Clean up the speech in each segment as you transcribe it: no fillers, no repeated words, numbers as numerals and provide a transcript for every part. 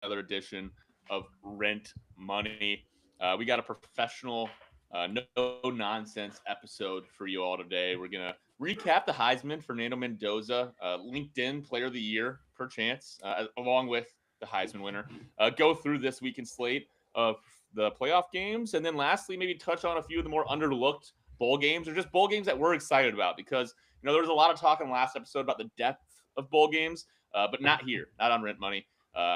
another edition of Rent Money. We got a professional, no nonsense episode for you all today. We're gonna recap the Heisman, Fernando Mendoza, LinkedIn Player of the Year, perchance, along with the Heisman winner. Go through this weekend slate of the playoff games, and then lastly, maybe touch on a few of the more underlooked bowl games or just bowl games that we're excited about because there was a lot of talk in the last episode about the depth of bowl games, but not here, not on Rent Money.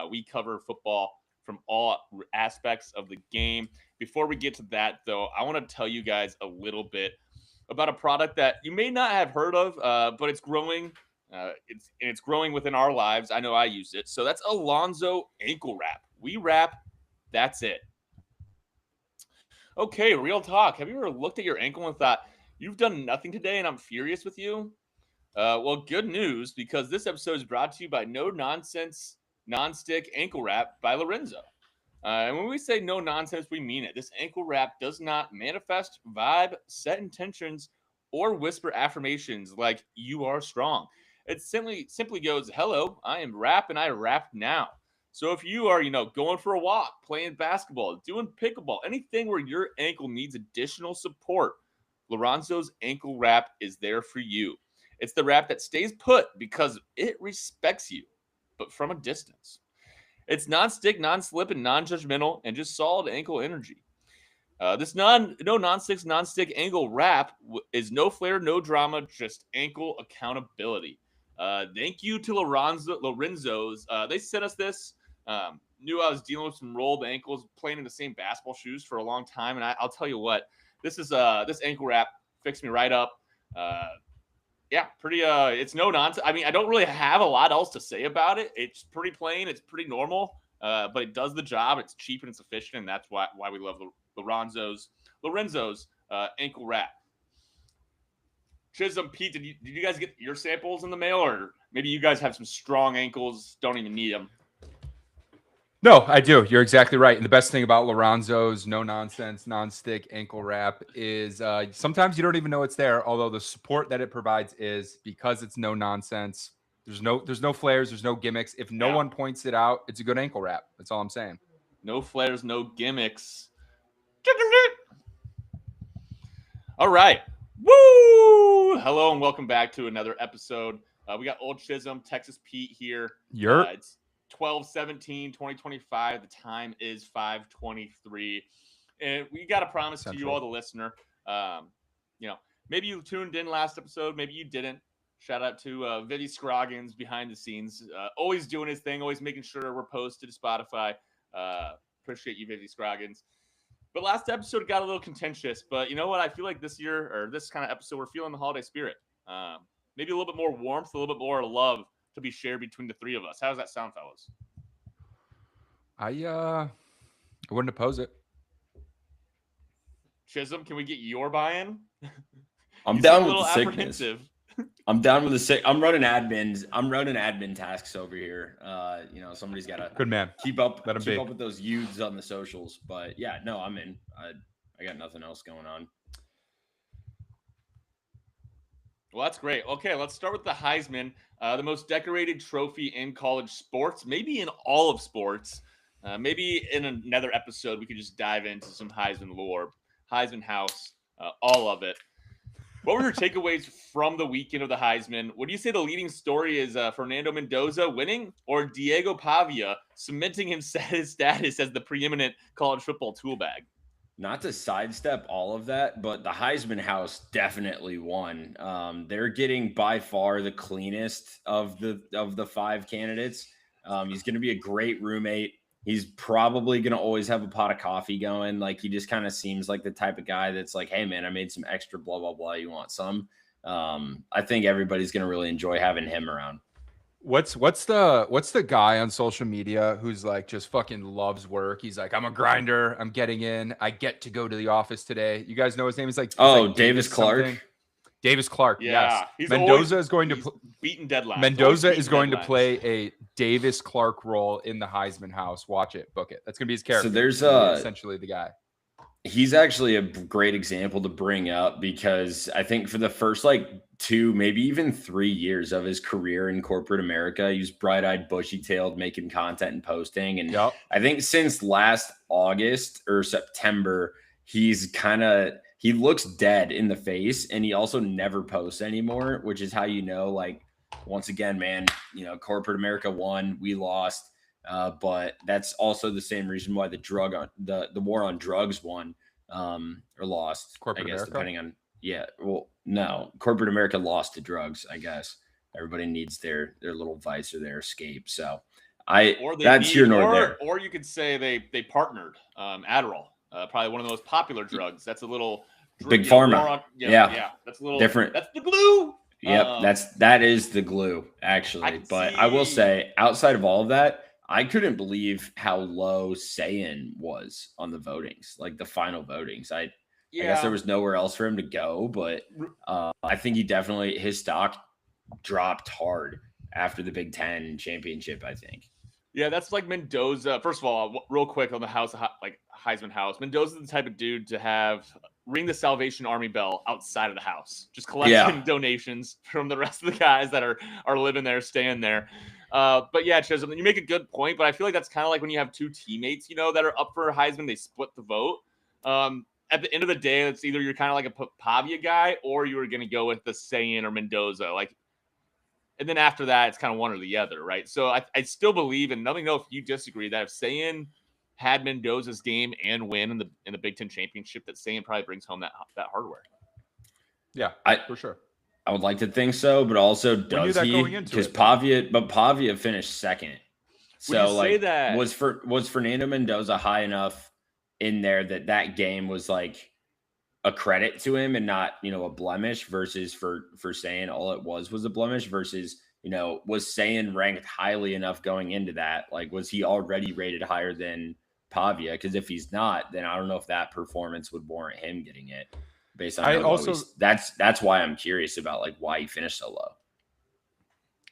We cover football from all aspects of the game. Before we get to that, though, I want to tell you guys a little bit about a product that you may not have heard of, but it's growing. It's growing within our lives. I know I use it. So that's Alonzo Ankle Wrap. We wrap. That's it. Okay, real talk. Have you ever looked at your ankle and thought, you've done nothing today and I'm furious with you? Well, good news, because this episode is brought to you by No Nonsense Non-Stick Ankle Wrap by Lorenzo. And when we say no nonsense, we mean it. This ankle wrap does not manifest, vibe, set intentions, or whisper affirmations like you are strong. It simply goes, hello, I am Rap and I rap now. So if you are, going for a walk, playing basketball, doing pickleball, anything where your ankle needs additional support, Lorenzo's ankle wrap is there for you. It's the wrap that stays put because it respects you, but from a distance. It's non-stick, non-slip, and non-judgmental, and just solid ankle energy. This no non-stick ankle wrap is no flair, no drama, just ankle accountability. Thank you to Lorenzo's. They sent us this. Knew I was dealing with some rolled ankles, playing in the same basketball shoes for a long time, and I'll tell you what, this ankle wrap fixed me right up. Yeah, pretty. It's no nonsense. I mean, I don't really have a lot else to say about it. It's pretty plain. It's pretty normal. But it does the job. It's cheap and it's efficient, and that's why we love Lorenzo's ankle wrap. Chisholm, Pete, did you guys get your samples in the mail, or maybe you guys have some strong ankles, don't even need them? No, I do. You're exactly right. And the best thing about Lorenzo's no nonsense, non-stick ankle wrap is sometimes you don't even know it's there. Although the support that it provides is because it's no nonsense. There's no flares. There's no gimmicks. If no one points it out, it's a good ankle wrap. That's all I'm saying. No flares, no gimmicks. All right. Woo! Hello and welcome back to another episode. We got Old Chisholm, Texas Pete here. It's 12/17/2025. The time is 5:23, and we got a promise to you all, the listener. Maybe you tuned in last episode, maybe you didn't. Shout out to Vinny Scroggins behind the scenes, always doing his thing, always making sure we're posted to Spotify. Appreciate you, Vinny Scroggins. But last episode got a little contentious. But you know what? I feel like this year, or this kind of episode, we're feeling the holiday spirit. Maybe a little bit more warmth, a little bit more love to be shared between the three of us. How does that sound, fellas? I wouldn't oppose it. Chisholm, can we get your buy-in? I'm down with the sickness. I'm down with the sick. I'm running admin tasks over here. Somebody's got to good man keep up with those youths on the socials. But yeah, no, I'm in. I got nothing else going on. Well, that's great. Okay, let's start with the Heisman, the most decorated trophy in college sports, maybe in all of sports. Maybe in another episode, we could just dive into some Heisman lore, Heisman house, all of it. What were your takeaways from the weekend of the Heisman? Would you say the leading story is Fernando Mendoza winning, or Diego Pavia cementing his status as the preeminent college football tool bag? Not to sidestep all of that, but the Heisman house definitely won. They're getting by far the cleanest of the five candidates. He's going to be a great roommate. He's probably going to always have a pot of coffee going. Like, he just kind of seems like the type of guy that's like, hey man, I made some extra blah, blah, blah. You want some? I think everybody's going to really enjoy having him around. What's the guy on social media who's like just fucking loves work? He's like, I'm a grinder. I'm getting in. I get to go to the office today. You guys know his name? He's like, Davis Clark. Something. Davis Clark. Yeah, yes. Mendoza is going to beating deadlines. Mendoza is going to play a Davis Clark role in the Heisman house. Watch it, book it. That's going to be his character. So there's essentially the guy. He's actually a great example to bring up because I think for the first like 2, maybe even 3 years of his career in corporate America, he was bright-eyed, bushy-tailed, making content and posting. And Yep. I think since last August or September, he looks dead in the face, and he also never posts anymore, which is how like, once again, man, corporate America won, we lost. But that's also the same reason why the war on drugs won or lost. Corporate I guess America? depending on Well, no, corporate America lost to drugs. I guess everybody needs their little vice or their escape. So that's here nor there. Or you could say they partnered. Adderall, probably one of the most popular drugs. That's a little big pharma. Yeah, that's a little different. That's the glue. Yep, that is the glue actually. I will say, outside of all of that, I couldn't believe how low Saiyan was on the votings, like the final votings. I guess there was nowhere else for him to go, but I think his stock dropped hard after the Big Ten championship, I think. Yeah, that's like Mendoza. First of all, real quick on the Heisman house, Mendoza's the type of dude to ring the Salvation Army bell outside of the house, just collecting donations from the rest of the guys that are living there, staying there. But yeah, Chisholm, you make a good point, but I feel like that's kind of like when you have two teammates, that are up for Heisman, they split the vote. At the end of the day, it's either you're kind of like a Pavia guy or you were going to go with the Saiyan or Mendoza. And then after that, it's kind of one or the other, right? So I still believe, and let me know if you disagree, that if Saiyan had Mendoza's game and win in the Big Ten championship, that Saiyan probably brings home that hardware. Yeah, for sure. I would like to think so, but also does he? Because Pavia finished second. So was Fernando Mendoza high enough in there that game was like a credit to him and not, a blemish, versus for Saiyan all it was a blemish, versus, was Saiyan ranked highly enough going into that? Like, was he already rated higher than Pavia? Because if he's not, then I don't know if that performance would warrant him getting it based on that's why I'm curious about like why he finished so low.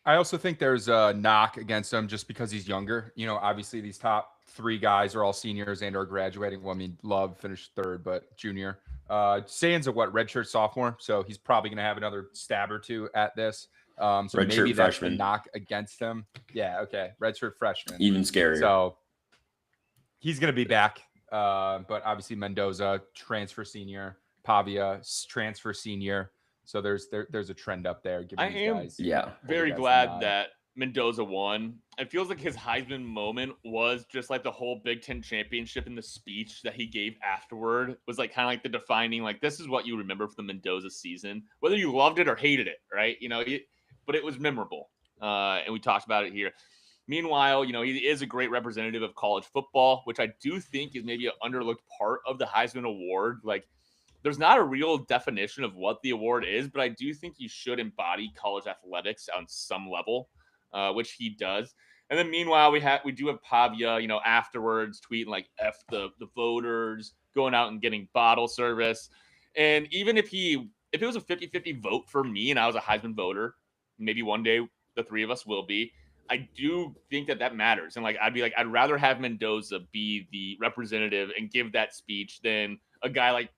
I also think there's a knock against him just because he's younger. Obviously these top 3 guys are all seniors and are graduating. Well, I mean, Love finished 3rd, but junior. Saiyan's a redshirt sophomore, so he's probably going to have another stab or 2 at this. So maybe that's the knock against him. Yeah, okay, redshirt freshman, even scarier. So he's going to be back, but obviously Mendoza transfer senior, Pavia transfer senior. So there's a trend up there. Very glad that Mendoza won. It feels like his Heisman moment was just like the whole Big Ten championship, and the speech that he gave afterward was like kind of like the defining, like, this is what you remember from the Mendoza season, whether you loved it or hated it, right? But it was memorable. And we talked about it here. Meanwhile, he is a great representative of college football, which I do think is maybe an underlooked part of the Heisman Award. Like, there's not a real definition of what the award is, but I do think he should embody college athletics on some level, which he does. And then meanwhile, we do have Pavia, afterwards tweeting like F the voters, going out and getting bottle service. And even if it was a 50-50 vote for me and I was a Heisman voter, maybe one day the 3 of us will be, I do think that matters. And I'd rather have Mendoza be the representative and give that speech than a guy like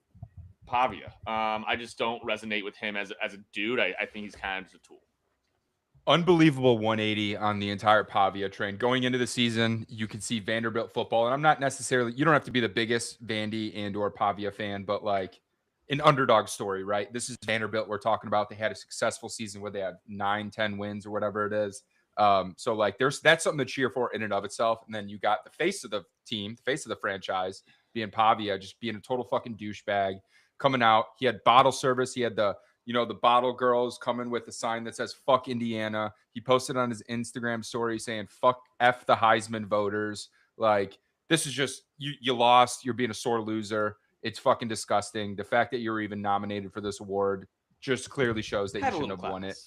Pavia. I just don't resonate with him as a dude. I think he's kind of just a tool. Unbelievable 180 on the entire Pavia train. Going into the season, you can see Vanderbilt football, and I'm not necessarily, you don't have to be the biggest Vandy and or Pavia fan, but like an underdog story, right? This is Vanderbilt we're talking about. They had a successful season where they had 9-10 wins or whatever it is. So like that's something to cheer for in and of itself. And then you got the face of the team, the face of the franchise being Pavia, just being a total fucking douchebag coming out. He had bottle service. He had the bottle girls coming with a sign that says "fuck Indiana." He posted on his Instagram story saying "fuck F the Heisman voters." Like, this is just you lost. You're being a sore loser. It's fucking disgusting. The fact that you were even nominated for this award just clearly shows that you shouldn't have won it.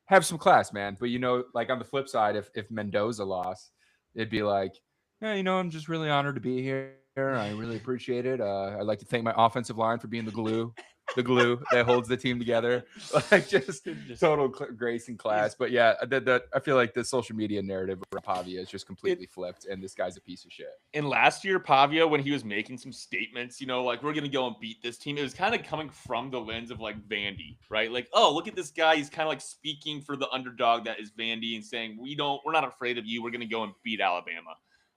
Have some class, man. But like on the flip side, if Mendoza lost, it'd be like, yeah, I'm just really honored to be here. I really appreciate it. I'd like to thank my offensive line for being the glue. the glue that holds the team together. Like just total grace and class. But yeah, I feel like the social media narrative of Pavia is just completely flipped, and this guy's a piece of shit. And last year, Pavia, when he was making some statements, like we're gonna go and beat this team, it was kind of coming from the lens of like Vandy, right? Like, oh, look at this guy. He's kind of like speaking for the underdog that is Vandy and saying, we're not afraid of you. We're gonna go and beat Alabama.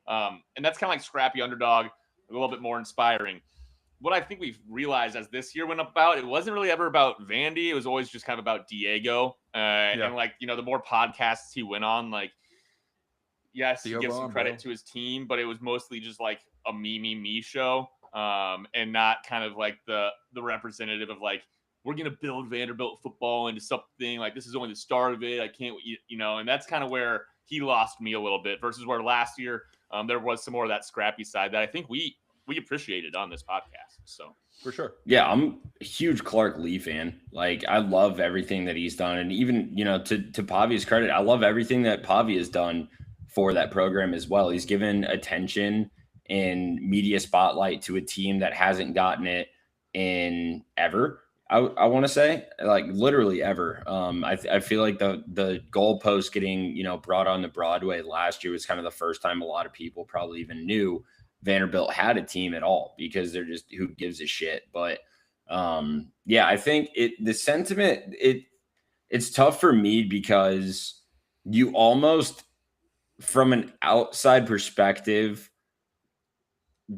And that's kind of like scrappy underdog, a little bit more inspiring. What I think we've realized as this year went about, it wasn't really ever about Vandy. It was always just kind of about Diego. And like, the more podcasts he went on, like, yes, he gives some credit to his team, but it was mostly just like a me show. And not kind of like the representative of like, we're going to build Vanderbilt football into something like this is only the start of it. I can't, and that's kind of where he lost me a little bit versus where last year there was some more of that scrappy side that I think we appreciated on this podcast. So for sure. Yeah, I'm a huge Clark Lee fan. Like, I love everything that he's done. And even, to Pavia's credit, I love everything that Pavia has done for that program as well. He's given attention and media spotlight to a team that hasn't gotten it in ever. I want to say, like, literally ever. I feel like the goalpost getting, brought on the Broadway last year was kind of the first time a lot of people probably even knew Vanderbilt had a team at all, because they're just, who gives a shit. But yeah, I think the sentiment, it's tough for me because you almost, from an outside perspective,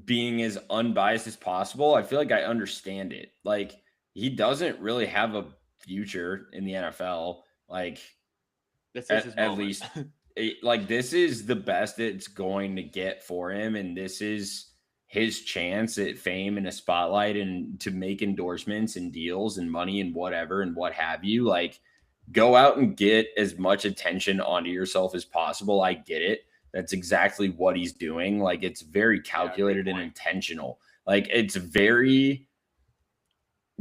being as unbiased as possible, I feel like I understand it. Like, he doesn't really have a future in the NFL. Like, this is his at least like, this is the best it's going to get for him. And this is his chance at fame and a spotlight and to make endorsements and deals and money and whatever and what have you. Like, go out and get as much attention onto yourself as possible. I get it. That's exactly what he's doing. Like, it's very calculated and intentional. Like, it's very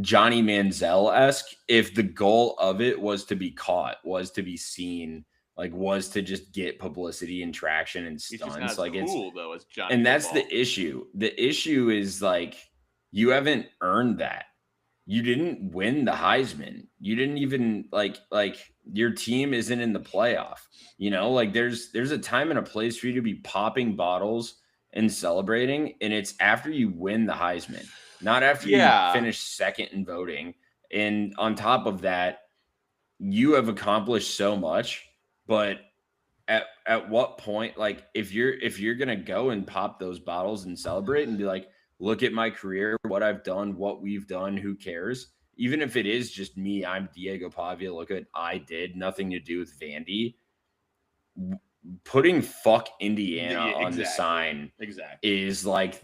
Johnny Manziel-esque if the goal of it was to be caught, was to be seen, like, was to just get publicity and traction and stunts. Like, it's cool though, as Johnny. And that's the issue. The issue is, like, you haven't earned that. You didn't win the Heisman. You didn't even like your team isn't in the playoff. Like, there's a time and a place for you to be popping bottles and celebrating, and it's after you win the Heisman, not after you finish second in voting. And on top of that, you have accomplished so much, but at what point, like, if you're gonna go and pop those bottles and celebrate and be like, look at my career, what I've done, what we've done, who cares? Even if it is just me, I'm Diego Pavia, look at I did, nothing to do with Vandy. Putting fuck Indiana on the sign is like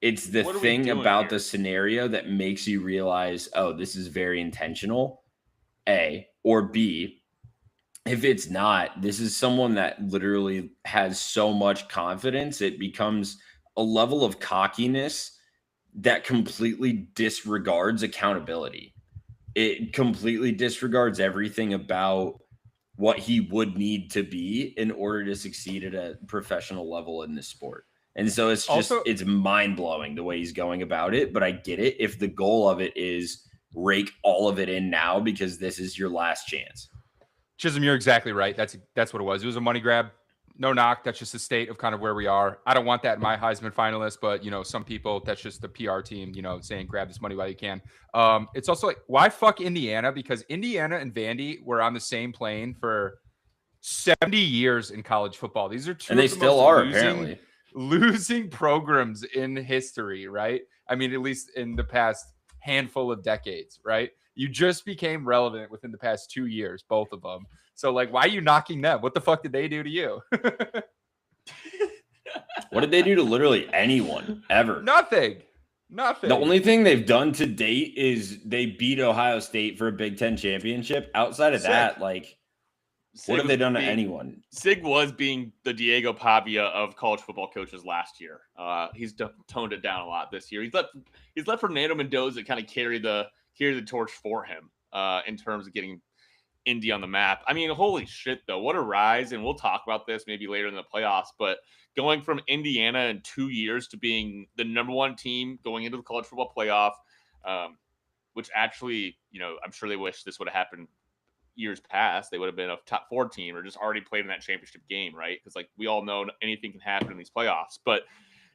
it's the thing about the scenario that makes you realize, oh, this is very intentional, A, or B, if it's not, this is someone that literally has so much confidence, it becomes a level of cockiness that completely disregards accountability. It completely disregards everything about what he would need to be in order to succeed at a professional level in this sport. And so it's just, it's mind-blowing the way he's going about it, but I get it if the goal of it is rake all of it in now because this is your last chance. Chisholm, you're exactly right. That's what it was. It was a money grab. No knock. That's just the state of kind of where we are. I don't want that in my Heisman finalist, but some people, that's just the PR team, saying grab this money while you can. It's also like, why fuck Indiana? Because Indiana and Vandy were on the same plane for 70 years in college football. These are two, and they still are apparently losing programs in history, right? I mean, at least in the past handful of decades, right? You just became relevant within the past 2 years, both of them. So, like, why are you knocking them? What the fuck did they do to you? What did they do to literally anyone ever? Nothing. The only thing they've done to date is they beat Ohio State for a Big Ten championship. Outside of that, like, what have they done to anyone? Sig was being the Diego Pavia of college football coaches last year. He's toned it down a lot this year. He's let Fernando Mendoza kind of carry the torch for him in terms of getting Indy on the map. I mean, holy shit, though. What a rise. And we'll talk about this maybe later in the playoffs. But going from Indiana in 2 years to being the number one team going into the college football playoff, which actually, I'm sure they wish this would have happened years past. They would have been a top 4 team or just already played in that championship game, right? Because like we all know anything can happen in these playoffs. But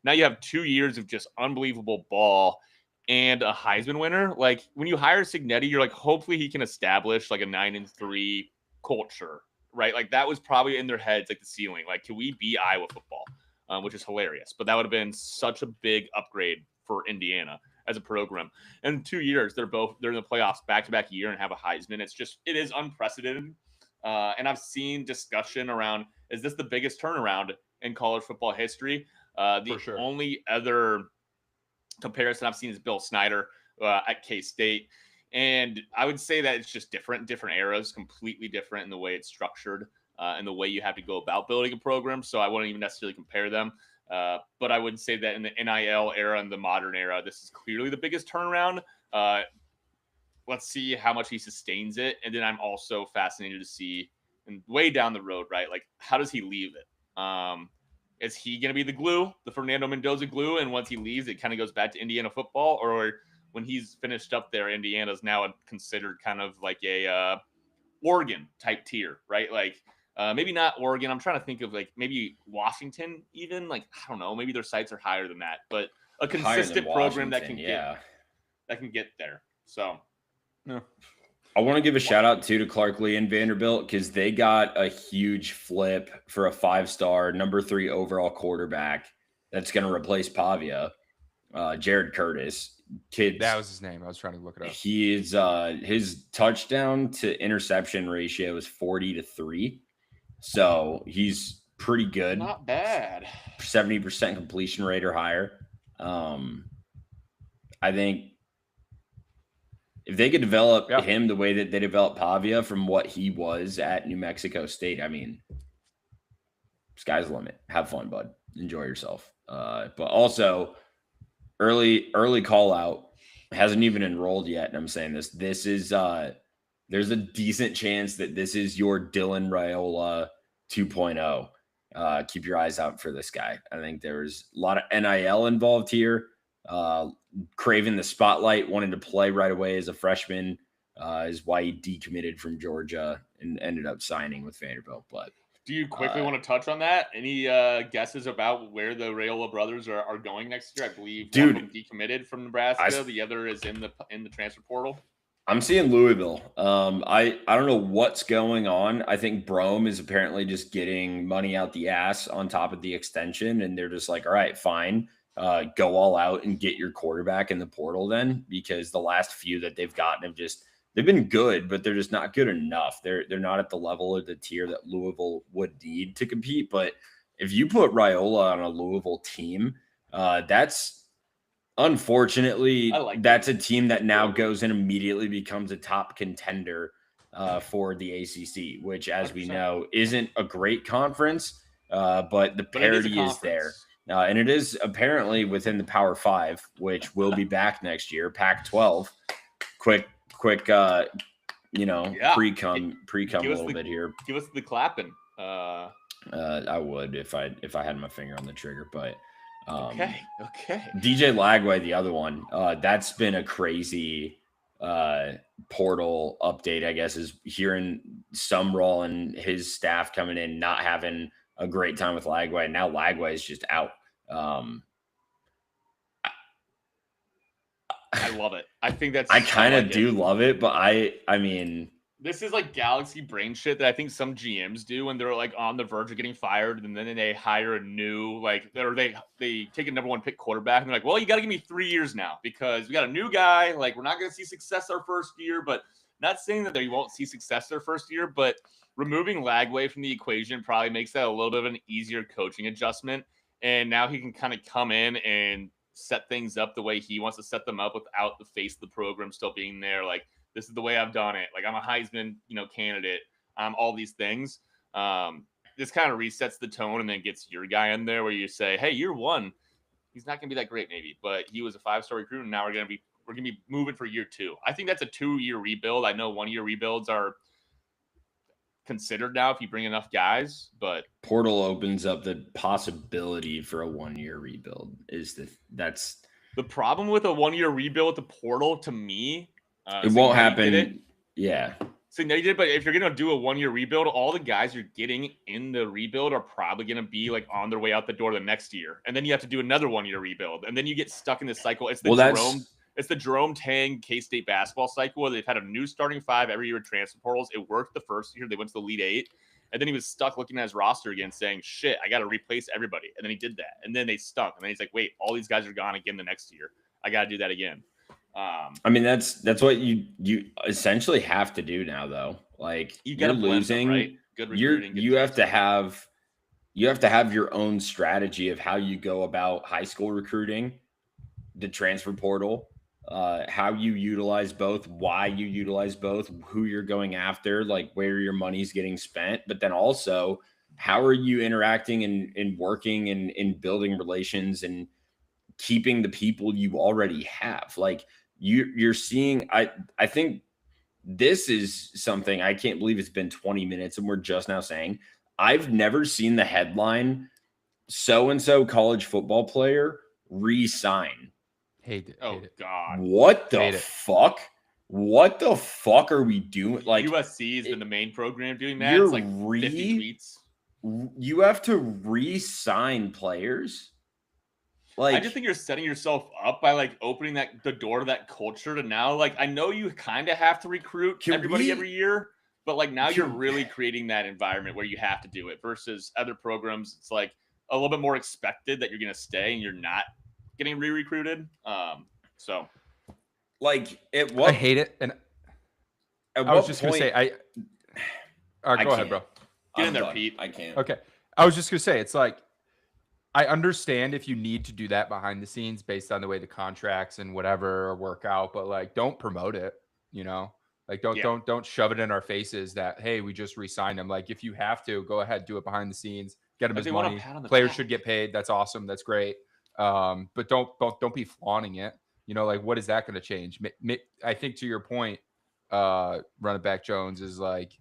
now you have 2 years of just unbelievable ball and a Heisman winner. Like when you hire Cignetti, you're like, hopefully he can establish like a 9-3 culture, right? Like that was probably in their heads, like the ceiling. Like, can we beat Iowa football? Which is hilarious. But that would have been such a big upgrade for Indiana as a program. In 2 years, they're in the playoffs back-to-back year and have a Heisman. It is unprecedented. And I've seen discussion around, is this the biggest turnaround in college football history? The only other comparison I've seen is Bill Snyder at K-State. And I would say that it's just different eras, completely different in the way it's structured and the way you have to go about building a program. So I wouldn't even necessarily compare them. But I would say that in the NIL era and the modern era, this is clearly the biggest turnaround. Let's see how much he sustains it. And then I'm also fascinated to see, and way down the road, right? Like, how does he leave it? Is he going to be the glue, the Fernando Mendoza glue? And once he leaves, it kind of goes back to Indiana football? Or when he's finished up there, Indiana's now considered kind of like a Oregon type tier, right? Like, maybe not Oregon. I'm trying to think of like maybe Washington even. Like, I don't know. Maybe their sites are higher than that. But a consistent program that can get there. So, no. I want to give a shout out to Clark Lee and Vanderbilt because they got a huge flip for a 5-star number 3 overall quarterback that's going to replace Pavia, Jared Curtis. That was his name. I was trying to look it up. He is his touchdown to interception ratio is 40-3. So he's pretty good. Not bad. 70% completion rate or higher. I think if they could develop him the way that they developed Pavia from what he was at New Mexico State, I mean, sky's the limit. Have fun, bud. Enjoy yourself. But also, early call out, hasn't even enrolled yet. And I'm saying this is there's a decent chance that this is your Dylan Raiola 2.0. Keep your eyes out for this guy. I think there's a lot of NIL involved here. Craving the spotlight, wanted to play right away as a freshman is why he decommitted from Georgia and ended up signing with Vanderbilt. But do you quickly want to touch on that? Any guesses about where the Raiola brothers are going next year? I believe one of them decommitted from Nebraska. The other is in the transfer portal. I'm seeing Louisville. I don't know what's going on. I think Brome is apparently just getting money out the ass on top of the extension, and they're just like, all right, fine. Go all out and get your quarterback in the portal then, because the last few that they've gotten they've been good, but they're just not good enough. They're not at the level or the tier that Louisville would need to compete. But if you put Raiola on a Louisville team, that's unfortunately that's a team that now goes and immediately becomes a top contender for the ACC, which, as 100%. We know, isn't a great conference, but the parity is there. And it is apparently within the Power 5, which will be back next year. Pac-12. Quick, pre-cum a little bit here. Give us the clapping. I would if I had my finger on the trigger, but okay. DJ Lagway, the other one, that's been a crazy portal update, I guess, is hearing Sumrall and his staff coming in, not having a great time with Lagway. Now Lagway is just out. I love it. I think that's. I kind of do love it, but I mean, this is like galaxy brain shit that I think some GMs do when they're like on the verge of getting fired, and then they hire a new or they take a number 1 pick quarterback, and they're like, well, you got to give me 3 years now because we got a new guy. Like, we're not going to see success our first year, but not saying that they won't see success their first year, but removing Lagway from the equation probably makes that a little bit of an easier coaching adjustment. And now he can kind of come in and set things up the way he wants to set them up without the face of the program still being there. Like, this is the way I've done it. Like, I'm a Heisman, candidate. All these things. This kind of resets the tone and then gets your guy in there where you say, hey, year 1, he's not going to be that great maybe, but he was a 5-star recruit, and now we're going to be moving for year 2. I think that's a 2-year rebuild. I know 1-year rebuilds are considered now if you bring enough guys, but portal opens up the possibility for a 1-year rebuild. That's The problem with a 1 year rebuild at the portal, to me, It won't happen. Yeah. So now you did, but if you're gonna do a 1 year rebuild, all the guys you're getting in the rebuild are probably gonna be like on their way out the door the next year, and then you have to do another 1 year rebuild, and then you get stuck in this cycle. It's the Jerome Tang K-State basketball cycle where they've had a new starting five every year with transfer portals. It worked the first year; they went to the Elite Eight, and then he was stuck looking at his roster again, saying, "Shit, I got to replace everybody." And then he did that, and then they stunk, and then he's like, "Wait, all these guys are gone again the next year. I got to do that again." I mean, that's what you essentially have to do now, though. Like you're losing, right? Good recruiting. You have to have your own strategy of how you go about high school recruiting, the transfer portal, how you utilize both, why you utilize both, who you're going after, like where your money's getting spent, but then also how are you interacting and working and building relations and keeping the people you already have. Like you're seeing, I think this is something I can't believe it's been 20 minutes and we're just now saying, I've never seen the headline, so-and-so college football player re-sign. Hate it. God. What the fuck? What the fuck are we doing? Like USC has been the main program doing that. It's like 50 tweets. You have to re-sign players? Like, I just think you're setting yourself up by like opening the door to that culture to now. Like, I know you kind of have to recruit everybody every year, but like now you're really creating that environment where you have to do it versus other programs. It's like a little bit more expected that you're going to stay and you're not getting re-recruited. So like I hate it. And I was just going to say, go ahead, bro. Get in there, Pete. I can't. Okay. I was just going to say, it's like, I understand if you need to do that behind the scenes based on the way the contracts and whatever work out, but like, don't promote it, you know, like don't shove it in our faces that, hey, we just re-signed him. Like if you have to go ahead, do it behind the scenes, get him his money. Players should get paid. That's awesome. That's great. But don't be flaunting it. You know, like what is that going to change? I think to your point, running back Jones is like,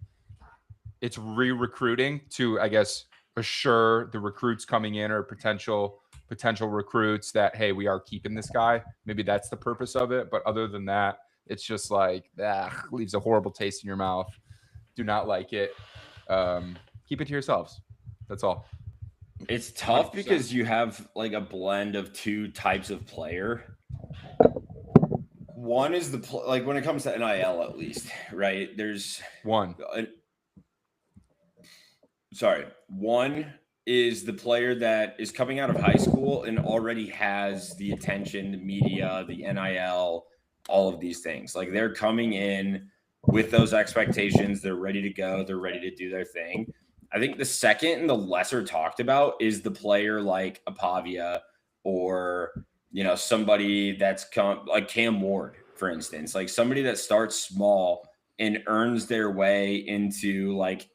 it's re-recruiting to, I guess, assure the recruits coming in or potential recruits that, hey, we are keeping this guy. Maybe that's the purpose of it. But other than that, it's just like leaves a horrible taste in your mouth. Do not like it. Keep it to yourselves. That's all. It's tough 100%. Because you have like a blend of two types of player. One is like when it comes to NIL, at least, right? There's one. One is the player that is coming out of high school and already has the attention, the media, the NIL, all of these things. Like they're coming in with those expectations. They're ready to go. They're ready to do their thing. I think the second and the lesser talked about is the player like a Pavia or, you know, somebody that's like Cam Ward, for instance, like somebody that starts small and earns their way into like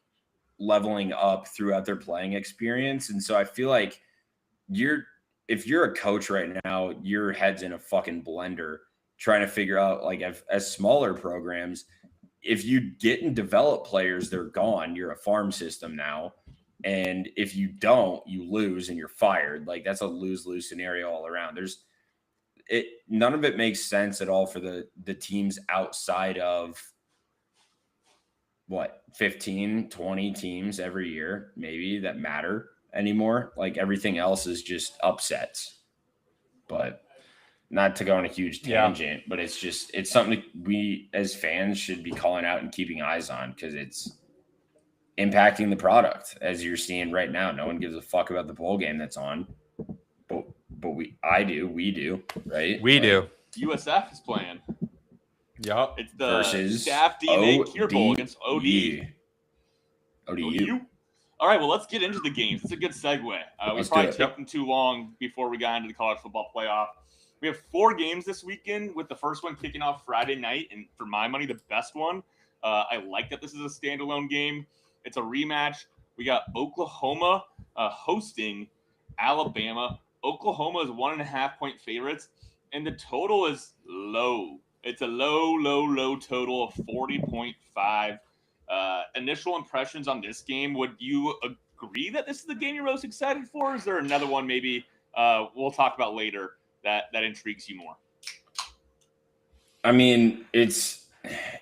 leveling up throughout their playing experience. And so I feel like if you're a coach right now, your head's in a fucking blender trying to figure out like as smaller programs, if you get and develop players, they're gone. You're a farm system now. And if you don't, you lose and you're fired. Like that's a lose-lose scenario all around. None of it makes sense at all for the teams outside of what, 15, 20 teams every year, maybe that matter anymore. Like everything else is just upsets. But not to go on a huge tangent, but it's something we as fans should be calling out and keeping eyes on because it's impacting the product as you're seeing right now. No one gives a fuck about the bowl game that's on, but we do, right? We do. USF is playing. Yep. It's the versus Staff DNA Cure Bowl against ODU. ODU. All right, well, let's get into the games. It's a good segue. We probably taken too long before we got into the college football playoff. We have 4 games this weekend, with the first one kicking off Friday night, and for my money, the best one. I like that this is a standalone game. It's a rematch. We got Oklahoma hosting Alabama. Oklahoma is 1.5-point favorites, and the total is low. It's a low total of 40.5. Initial impressions on this game, would you agree that this is the game you're most excited for? Or is there another one maybe we'll talk about later that intrigues you more? I mean, it's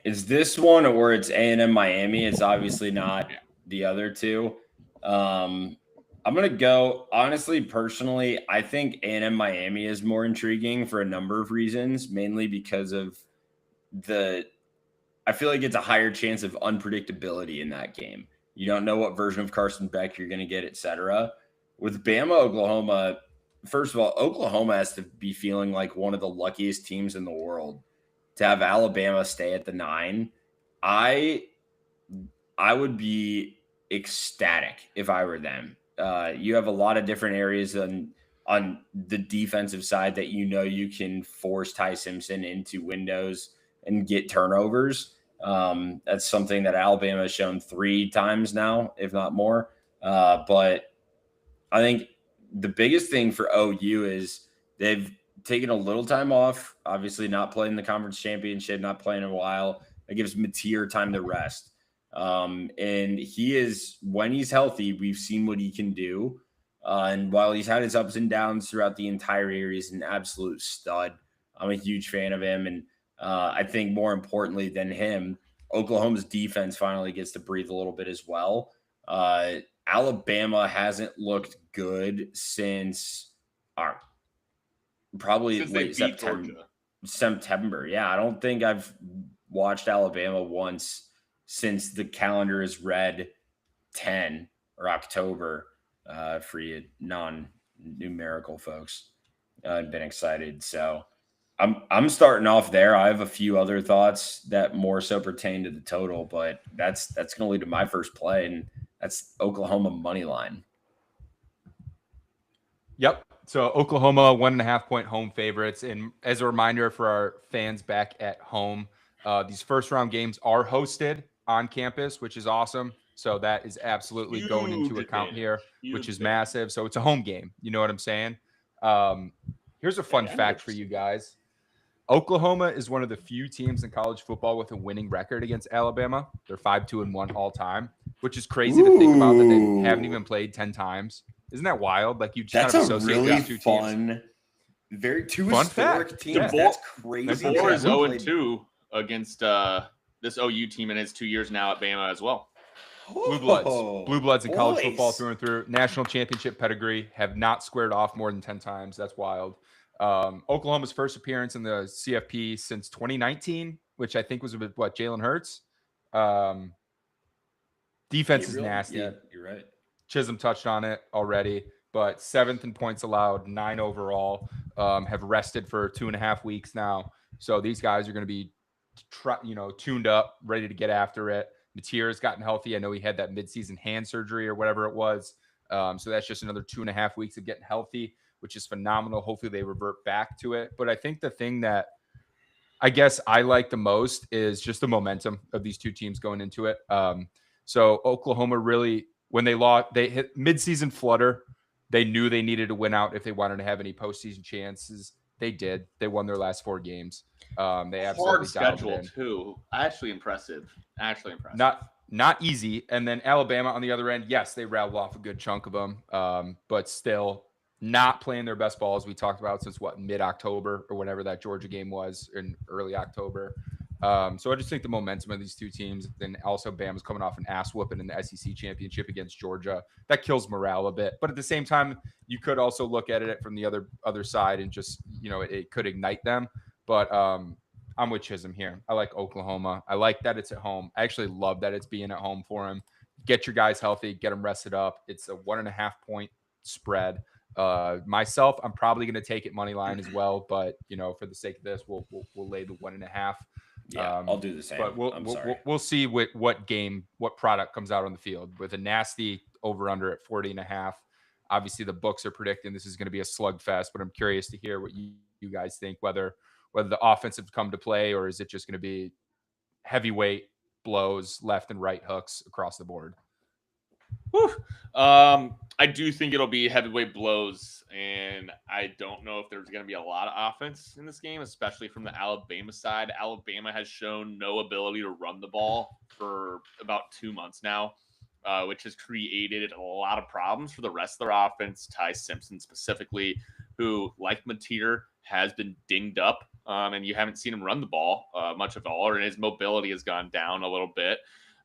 this one or it's A&M Miami. It's obviously not the other two. I'm gonna go honestly, personally. I think A&M Miami is more intriguing for a number of reasons, mainly because of I feel like it's a higher chance of unpredictability in that game. You don't know what version of Carson Beck you're going to get, etc. With Bama, Oklahoma, first of all, Oklahoma has to be feeling like one of the luckiest teams in the world to have Alabama stay at the 9. I would be ecstatic if I were them. You have a lot of different areas on the defensive side that you can force Ty Simpson into windows and get turnovers. That's something that Alabama has shown 3 times now, if not more. But I think the biggest thing for OU is they've taken a little time off, obviously not playing the conference championship, not playing in a while. That gives Mateer time to rest. And he is, when he's healthy, we've seen what he can do. And while he's had his ups and downs throughout the entire year, he's an absolute stud. I'm a huge fan of him. And I think more importantly than him, Oklahoma's defense finally gets to breathe a little bit as well. Alabama hasn't looked good since probably late September. Yeah, I don't think I've watched Alabama once since the calendar is read 10 or October for you non-numerical folks. I've been excited. So I'm starting off there. I have a few other thoughts that more so pertain to the total, but that's going to lead to my first play, and that's Oklahoma money line. Yep. So Oklahoma 1.5 point home favorites. And as a reminder for our fans back at home, these first round games are hosted on campus, which is awesome. So that is absolutely going into account here, which is massive. So it's a home game. You know what I'm saying? Here's a fun fact for you guys. Oklahoma is one of the few teams in college football with a winning record against Alabama. They're 5-2-1 all time, which is crazy to think about that they haven't even played 10 times. Isn't that wild? Like you just that's kind of associate really these two fun, teams. very two fun historic fact. teams. Yeah. That's crazy. DeBoer is 0-2 against this OU team in his 2 years now at Bama as well. Blue Bloods in college football through and through. National championship pedigree, have not squared off more than 10 times. That's wild. Oklahoma's first appearance in the CFP since 2019, which I think was with Jalen Hurts. Defense is nasty. Yeah, you're right. Chisholm touched on it already, but 7th in points allowed, 9 overall. Have rested for 2.5 weeks now, so these guys are going to be, tuned up, ready to get after it. Mateer has gotten healthy. I know he had that midseason hand surgery or whatever it was. So that's just another 2.5 weeks of getting healthy, which is phenomenal. Hopefully they revert back to it. But I think the thing that I guess I like the most is just the momentum of these two teams going into it. So Oklahoma really, when they hit midseason flutter, they knew they needed to win out if they wanted to have any postseason chances. They did. They won their last 4 games. They absolutely hard schedule too. Actually impressive. Not easy. And then Alabama on the other end, yes, they rattled off a good chunk of them, but still not playing their best ball, as we talked about, since mid-October or whenever that Georgia game was in early October. So I just think the momentum of these two teams, then also Bama's coming off an ass whooping in the SEC championship against Georgia. That kills morale a bit. But at the same time, you could also look at it from the other side and just, it could ignite them. But I'm with Chisholm here. I like Oklahoma. I like that it's at home. I actually love that it's being at home for him. Get your guys healthy, get them rested up. It's a 1.5 point spread. Myself, I'm probably going to take it money line as well, but for the sake of this, we'll lay the 1.5. Yeah, I'll do the same. But we'll see what product comes out on the field with a nasty over under at 40.5. Obviously, the books are predicting this is going to be a slugfest, but I'm curious to hear what you guys think, whether the offensive come to play, or is it just going to be heavyweight blows, left and right hooks across the board? Whew. I do think it'll be heavyweight blows, and I don't know if there's going to be a lot of offense in this game, especially from the Alabama side. Alabama has shown no ability to run the ball for about 2 months now, which has created a lot of problems for the rest of their offense, Ty Simpson specifically. who, like Mateer, has been dinged up, and you haven't seen him run the ball much of all, or his mobility has gone down a little bit.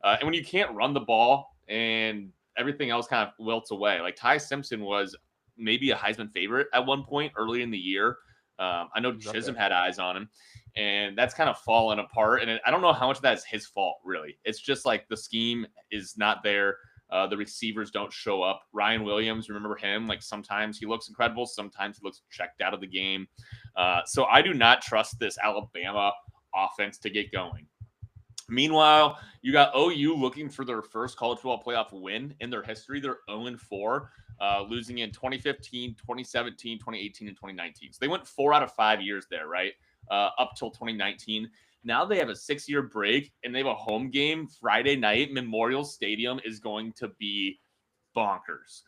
And when you can't run the ball and everything else kind of wilts away, like Ty Simpson was maybe a Heisman favorite at one point early in the year. I know Chisholm had eyes on him, and that's kind of fallen apart. And I don't know how much of that is his fault, really. It's just like the scheme is not there. The receivers don't show up. Ryan Williams, remember him? Like sometimes he looks incredible. Sometimes he looks checked out of the game. So I do not trust this Alabama offense to get going. Meanwhile, you got OU looking for their first college football playoff win in their history. They're 0-4, losing in 2015, 2017, 2018, and 2019. So they went 4 out of 5 years there, right? Up till 2019. Now they have a 6-year break, and they have a home game Friday night. Memorial Stadium is going to be bonkers.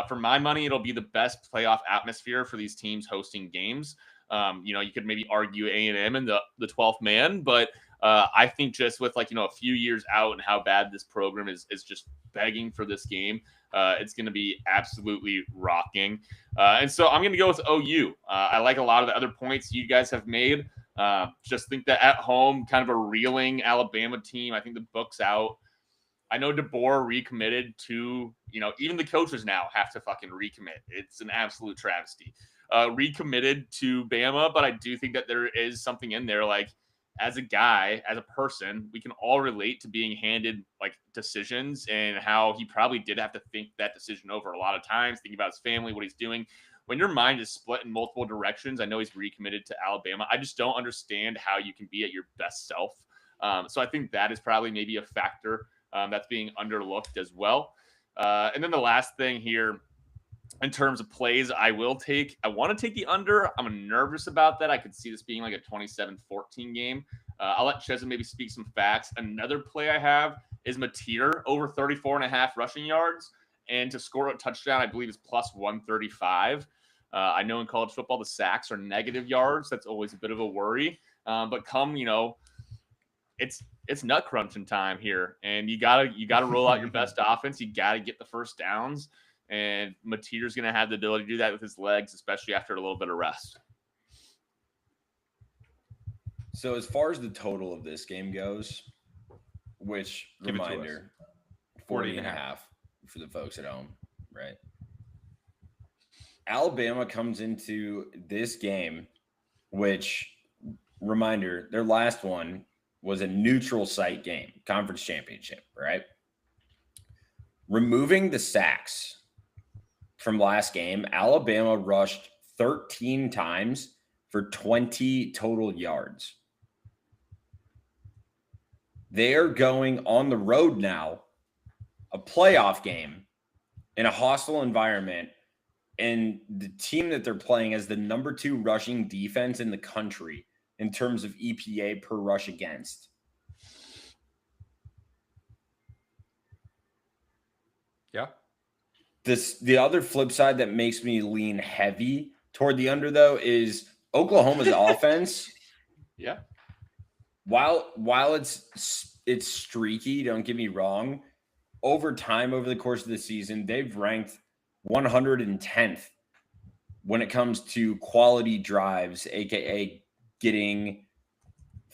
For my money, it'll be the best playoff atmosphere for these teams hosting games. You could maybe argue A&M and the 12th man, but I think just with a few years out and how bad this program is just begging for this game, it's going to be absolutely rocking. And so I'm going to go with OU. I like a lot of the other points you guys have made. Just think that at home, kind of a reeling Alabama team. I think the book's out. I know DeBoer recommitted to, even the coaches now have to fucking recommit. It's an absolute travesty. Recommitted to Bama, but I do think that there is something in there. Like, as a guy, as a person, we can all relate to being handed decisions and how he probably did have to think that decision over a lot of times, thinking about his family, what he's doing. When your mind is split in multiple directions, I know he's recommitted to Alabama. I just don't understand how you can be at your best self. So I think that is probably maybe a factor that's being underlooked as well. And then the last thing here, in terms of plays, I want to take the under. I'm nervous about that. I could see this being like a 27-14 game. I'll let Chisholm maybe speak some facts. Another play I have is Mateer over 34.5 rushing yards. And to score a touchdown, I believe is plus 135. I know in college football, the sacks are negative yards. That's always a bit of a worry. But come, it's nut crunching time here. And you gotta roll out your best offense. You got to get the first downs. And Mateer's going to have the ability to do that with his legs, especially after a little bit of rest. So as far as the total of this game goes, which reminder, 40.5 for the folks at home, right? Alabama comes into this game, which, reminder, their last one was a neutral site game, conference championship, right? Removing the sacks from last game, Alabama rushed 13 times for 20 total yards. They are going on the road now, a playoff game in a hostile environment, and the team that they're playing is the number 2 rushing defense in the country in terms of EPA per rush against. Yeah. The other flip side that makes me lean heavy toward the under, though, is Oklahoma's offense. Yeah. While it's streaky, don't get me wrong, over time, over the course of the season, they've ranked 110th when it comes to quality drives, aka getting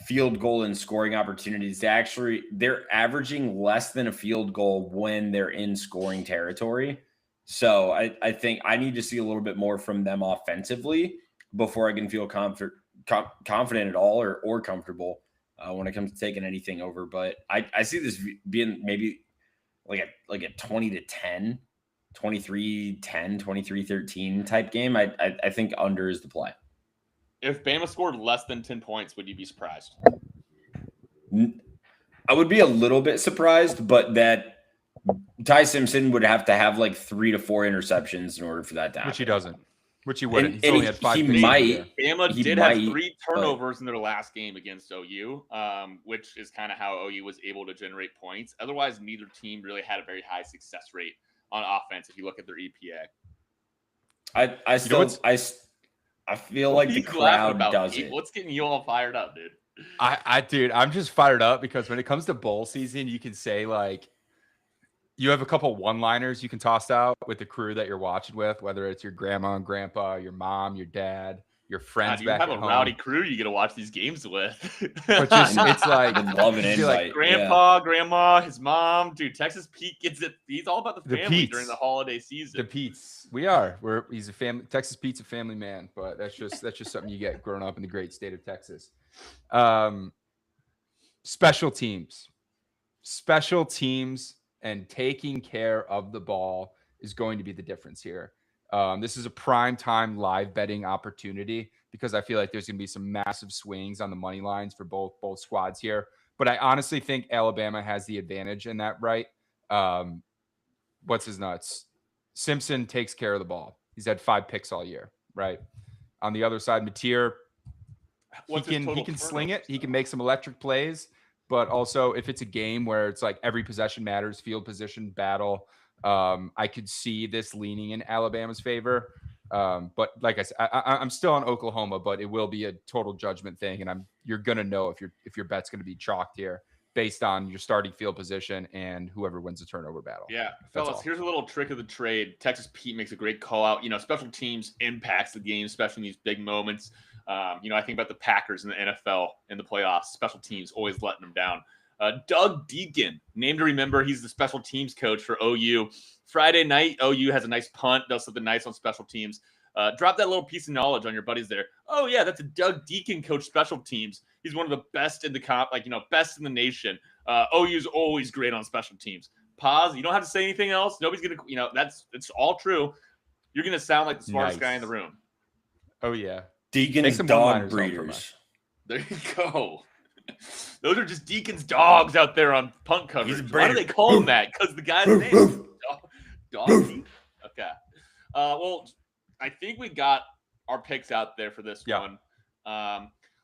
field goal and scoring opportunities. They're averaging less than a field goal when they're in scoring territory. So I think I need to see a little bit more from them offensively before I can feel confident at all or comfortable when it comes to taking anything over. But I see this being maybe like a 20-10, 23-10, 23-13 type game. I think under is the play. If Bama scored less than 10 points, would you be surprised? I would be a little bit surprised, but that Ty Simpson would have to have 3 to 4 interceptions in order for that to happen. Which he doesn't. Which he wouldn't. And He's only had 5. Bama did have 3 turnovers in their last game against OU, which is kind of how OU was able to generate points. Otherwise, neither team really had a very high success rate on offense if you look at their EPA. I feel like the crowd does it. What's getting you all fired up, dude? Dude, I'm just fired up because when it comes to bowl season, you can say you have a couple one-liners you can toss out with the crew that you're watching with, whether it's your grandma and grandpa, your mom, your dad, your friends God, you back have at a home. rowdy crew you get to watch these games with. But just it's like Would love an I feel like invite. Grandpa, grandma, his mom, dude. Texas Pete gets it. He's all about the The family Pete's. during the holiday season. the Pete's. He's a family. Texas Pete's a family man, but that's just something you get growing up in the great state of Texas. Special teams and taking care of the ball is going to be the difference here. This is a prime time live betting opportunity because I feel like there's going to be some massive swings on the money lines for both squads here. But I honestly think Alabama has the advantage in that, right? What's his nuts? Simpson takes care of the ball. He's had 5 picks all year, right? On the other side, Mateer, he can sling it. He can make some electric plays. But also, if it's a game where it's like every possession matters, field position battle, I could see this leaning in Alabama's favor. But like I said, I'm still on Oklahoma, but it will be a total judgment thing, and you're gonna know if your bet's gonna be chalked here based on your starting field position and whoever wins the turnover battle. Yeah, fellas, here's a little trick of the trade. Texas Pete makes a great call out. Special teams impacts the game, especially in these big moments. I think about the Packers in the NFL in the playoffs. Special teams always letting them down. Doug Deacon, name to remember. He's the special teams coach for OU. Friday night, OU has a nice punt, does something nice on special teams. Drop that little piece of knowledge on your buddies there. Oh, yeah, that's a Doug Deacon coach special teams. He's one of the best in the best in the nation. OU's always great on special teams. Pause. You don't have to say anything else. Nobody's going to, it's all true. You're going to sound like the smartest guy in the room. Oh, yeah. Deacon's dog breeders. There you go. Those are just Deacon's dogs out there on punt coverage. Why do they call him that? Because the guy's name is Dog Deacon. Okay. Well, I think we got our picks out there for this one.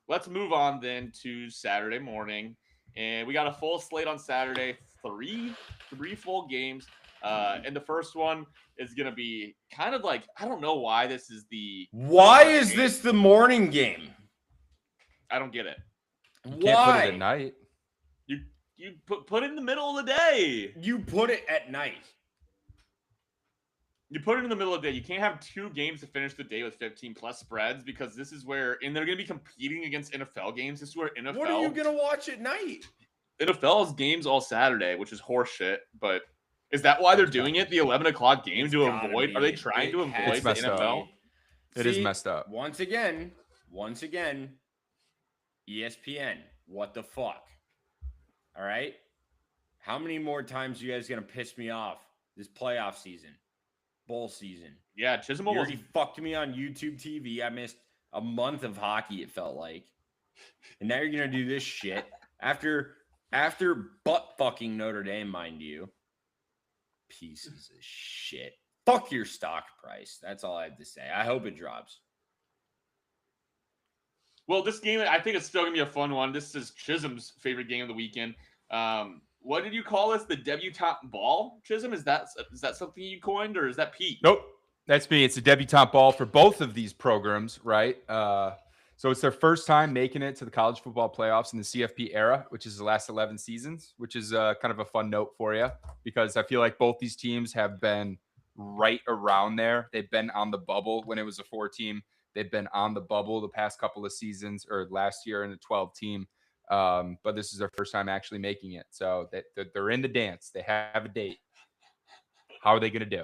Let's move on then to Saturday morning. And we got a full slate on Saturday. Three full games. And the first one is going to be kind of like, I don't know why this is Why is this the morning game? I don't get it. You can't put it at night. You put it in the middle of the day. You put it at night. You put it in the middle of the day. You can't have 2 games to finish the day with 15 plus spreads because this is where, and they're going to be competing against NFL games. This is where NFL. What are you going to watch at night? NFL's games all Saturday, which is horseshit. But is that why they're doing it? The 11 o'clock game to avoid? Are they trying to avoid the NFL? It is messed up. Once again, ESPN. What the fuck? All right. How many more times are you guys going to piss me off this playoff season? Bowl season. Yeah, Chisholm you already fucked me on YouTube TV. I missed a month of hockey, it felt like. And now you're going to do this shit after butt fucking Notre Dame, mind you. Pieces of shit. Fuck your stock price. That's all I have to say. I hope it drops. Well, this game, I think it's still going to be a fun one. This is Chisholm's favorite game of the weekend. What did you call this? The debutante ball, Chisholm? Is that something you coined, or is that Pete? Nope, that's me. It's a debutante ball for both of these programs, right? So it's their first time making it to the college football playoffs in the CFP era, which is the last 11 seasons, which is kind of a fun note for you because I feel like both these teams have been right around there. They've been on the bubble when it was a 4-team. They've been on the bubble the past couple of seasons, or last year in a 12-team. But this is their first time actually making it. So they're in the dance. They have a date. How are they going to do?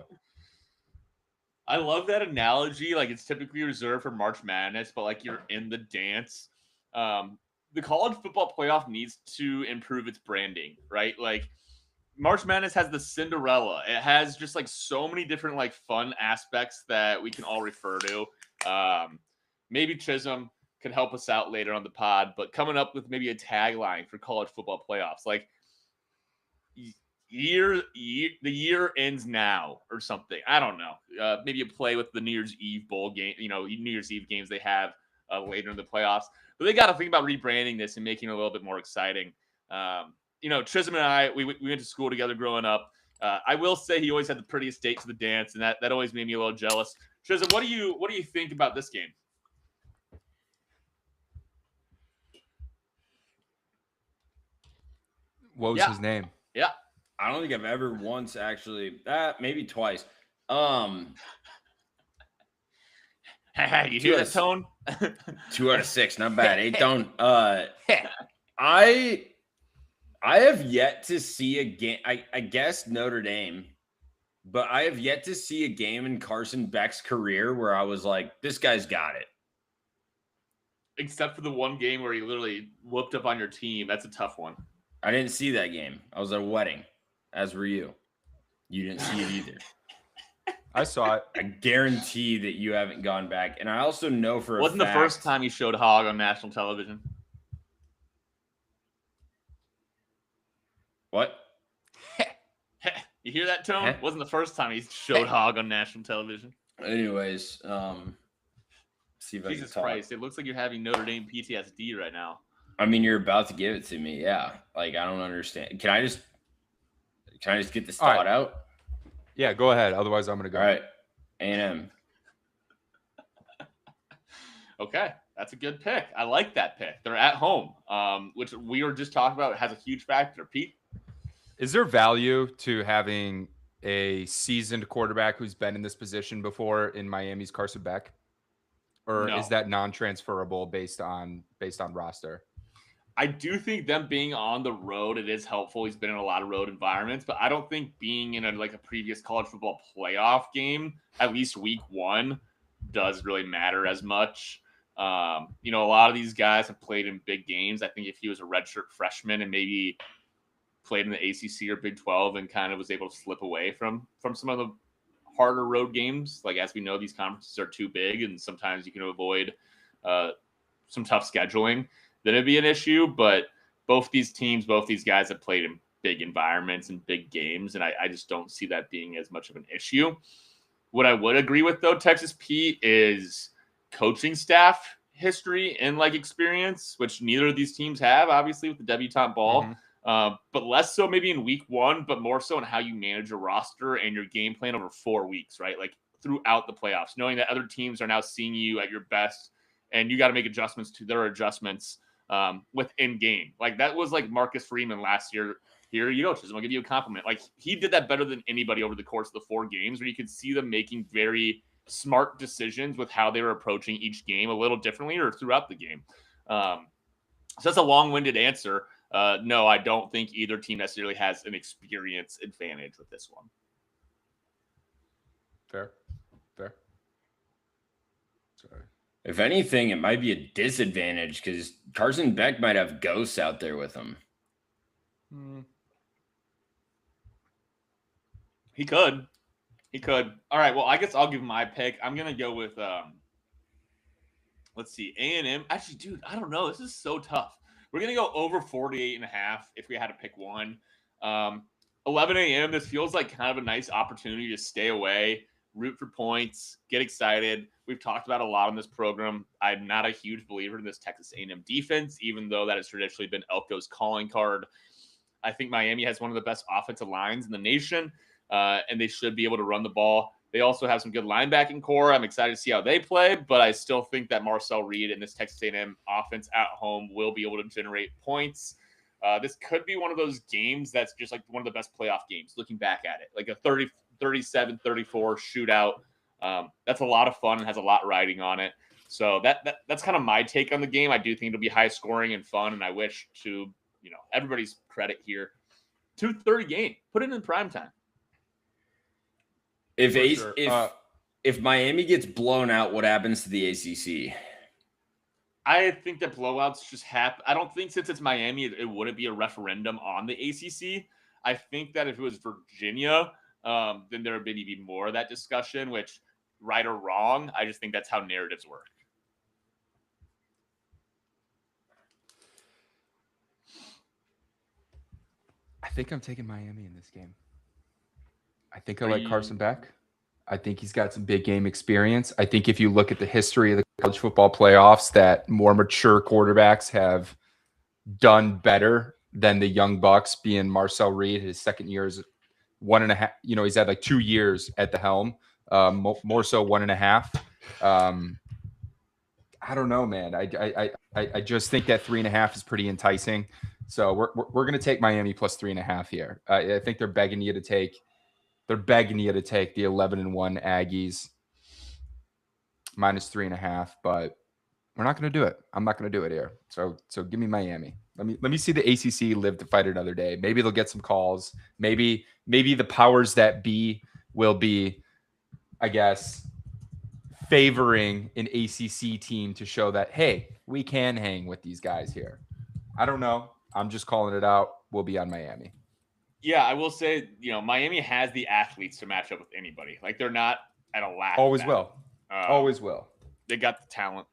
I love that analogy. Like, it's typically reserved for March Madness, but like you're in the dance. The college football playoff needs to improve its branding, right? Like, March Madness has the Cinderella. It has just like so many different like fun aspects that we can all refer to. Maybe Chisholm could help us out later on the pod, but coming up with maybe a tagline for college football playoffs, like the year ends now or something. I don't know. Maybe a play with the New Year's Eve bowl game, New Year's Eve games they have later in the playoffs. But they got to think about rebranding this and making it a little bit more exciting. Chisholm and I, we went to school together growing up. I will say he always had the prettiest date to the dance, and that always made me a little jealous. Chisholm, what do you think about this game? What was his name? Yeah. I don't think I've ever once actually. Maybe twice. You hear that tone? 2 out of 6, not bad. 8 down. I have yet to see a game. I guess Notre Dame, but I have yet to see a game in Carson Beck's career where I was like, this guy's got it. Except for the one game where he literally whooped up on your team. That's a tough one. I didn't see that game. I was at a wedding, as were you. You didn't see it either. I saw it. I guarantee that you haven't gone back. And I also know for Wasn't the first time he showed hog on national television? What? You hear that tone? Wasn't the first time he showed hog on national television? Anyways, see if Jesus I can Christ, it looks like you're having Notre Dame PTSD right now. I mean, you're about to give it to me. Yeah. Like, I don't understand. Can I just get this thought out? Yeah, go ahead. Otherwise, I'm going to go. All right. A&M. Okay. That's a good pick. I like that pick. They're at home, which we were just talking about. It has a huge factor. Pete? Is there value to having a seasoned quarterback who's been in this position before in Miami's Carson Beck? Or is that non-transferable based on roster? I do think them being on the road, it is helpful. He's been in a lot of road environments, but I don't think being in a previous college football playoff game, at least week 1, does really matter as much. A lot of these guys have played in big games. I think if he was a redshirt freshman and maybe played in the ACC or Big 12 and kind of was able to slip away from some of the harder road games, like as we know, these conferences are too big and sometimes you can avoid some tough scheduling, then it'd be an issue. But both these guys have played in big environments and big games, and I just don't see that being as much of an issue. What I would agree with, though, Texas Pete, is coaching staff history and experience, which neither of these teams have, obviously, with the debutante ball. Mm-hmm. But less so maybe in week 1, but more so in how you manage your roster and your game plan over 4 weeks, right? Like throughout the playoffs, knowing that other teams are now seeing you at your best and you got to make adjustments to their adjustments within game. Like that was like Marcus Freeman last year here. I'm going to give you a compliment. Like he did that better than anybody over the course of the 4 games, where you could see them making very smart decisions with how they were approaching each game a little differently or throughout the game. So that's a long-winded answer. No, I don't think either team necessarily has an experience advantage with this one. Fair. Sorry. If anything, it might be a disadvantage because Carson Beck might have ghosts out there with him. He could. All right, well, I guess I'll give my pick. I'm going to go with, let's see, A&M. Actually, dude, I don't know. This is so tough. We're going to go over 48.5 if we had to pick one. 11 a.m., this feels like kind of a nice opportunity to stay away, root for points, get excited. We've talked about a lot on this program. I'm not a huge believer in this Texas A&M defense, even though that has traditionally been Elko's calling card. I think Miami has one of the best offensive lines in the nation, and they should be able to run the ball. They also have some good linebacking core. I'm excited to see how they play, but I still think that Marcel Reed and this Texas A&M offense at home will be able to generate points. This could be one of those games that's just like one of the best playoff games, looking back at it. Like a 37-34 shootout. That's a lot of fun and has a lot riding on it. So that's kind of my take on the game. I do think it'll be high scoring and fun, and I wish to, everybody's credit here. 2:30 game. Put it in prime time. If Miami gets blown out, what happens to the ACC? I think that blowouts just happen. I don't think since it's Miami, it wouldn't be a referendum on the ACC. I think that if it was Virginia, then there would be even more of that discussion, which, right or wrong, I just think that's how narratives work. I think I'm taking Miami in this game. I think I like Carson Beck. I think he's got some big game experience. I think if you look at the history of the college football playoffs, that more mature quarterbacks have done better than the young bucks, being Marcel Reed. His second year is 1.5. He's had like 2 years at the helm, more so 1.5. I don't know, man. I just think that 3.5 is pretty enticing. So we're going to take Miami plus 3.5 here. I think they're begging you to take the 11-1 Aggies minus 3.5, but we're not going to do it. I'm not going to do it here. So give me Miami. Let me see the ACC live to fight another day. Maybe they'll get some calls. Maybe the powers that be will be, I guess, favoring an ACC team to show that, hey, we can hang with these guys here. I don't know. I'm just calling it out. We'll be on Miami. Yeah, I will say, Miami has the athletes to match up with anybody. Like, they're not at a lack. Always will. Always will. They got the talent.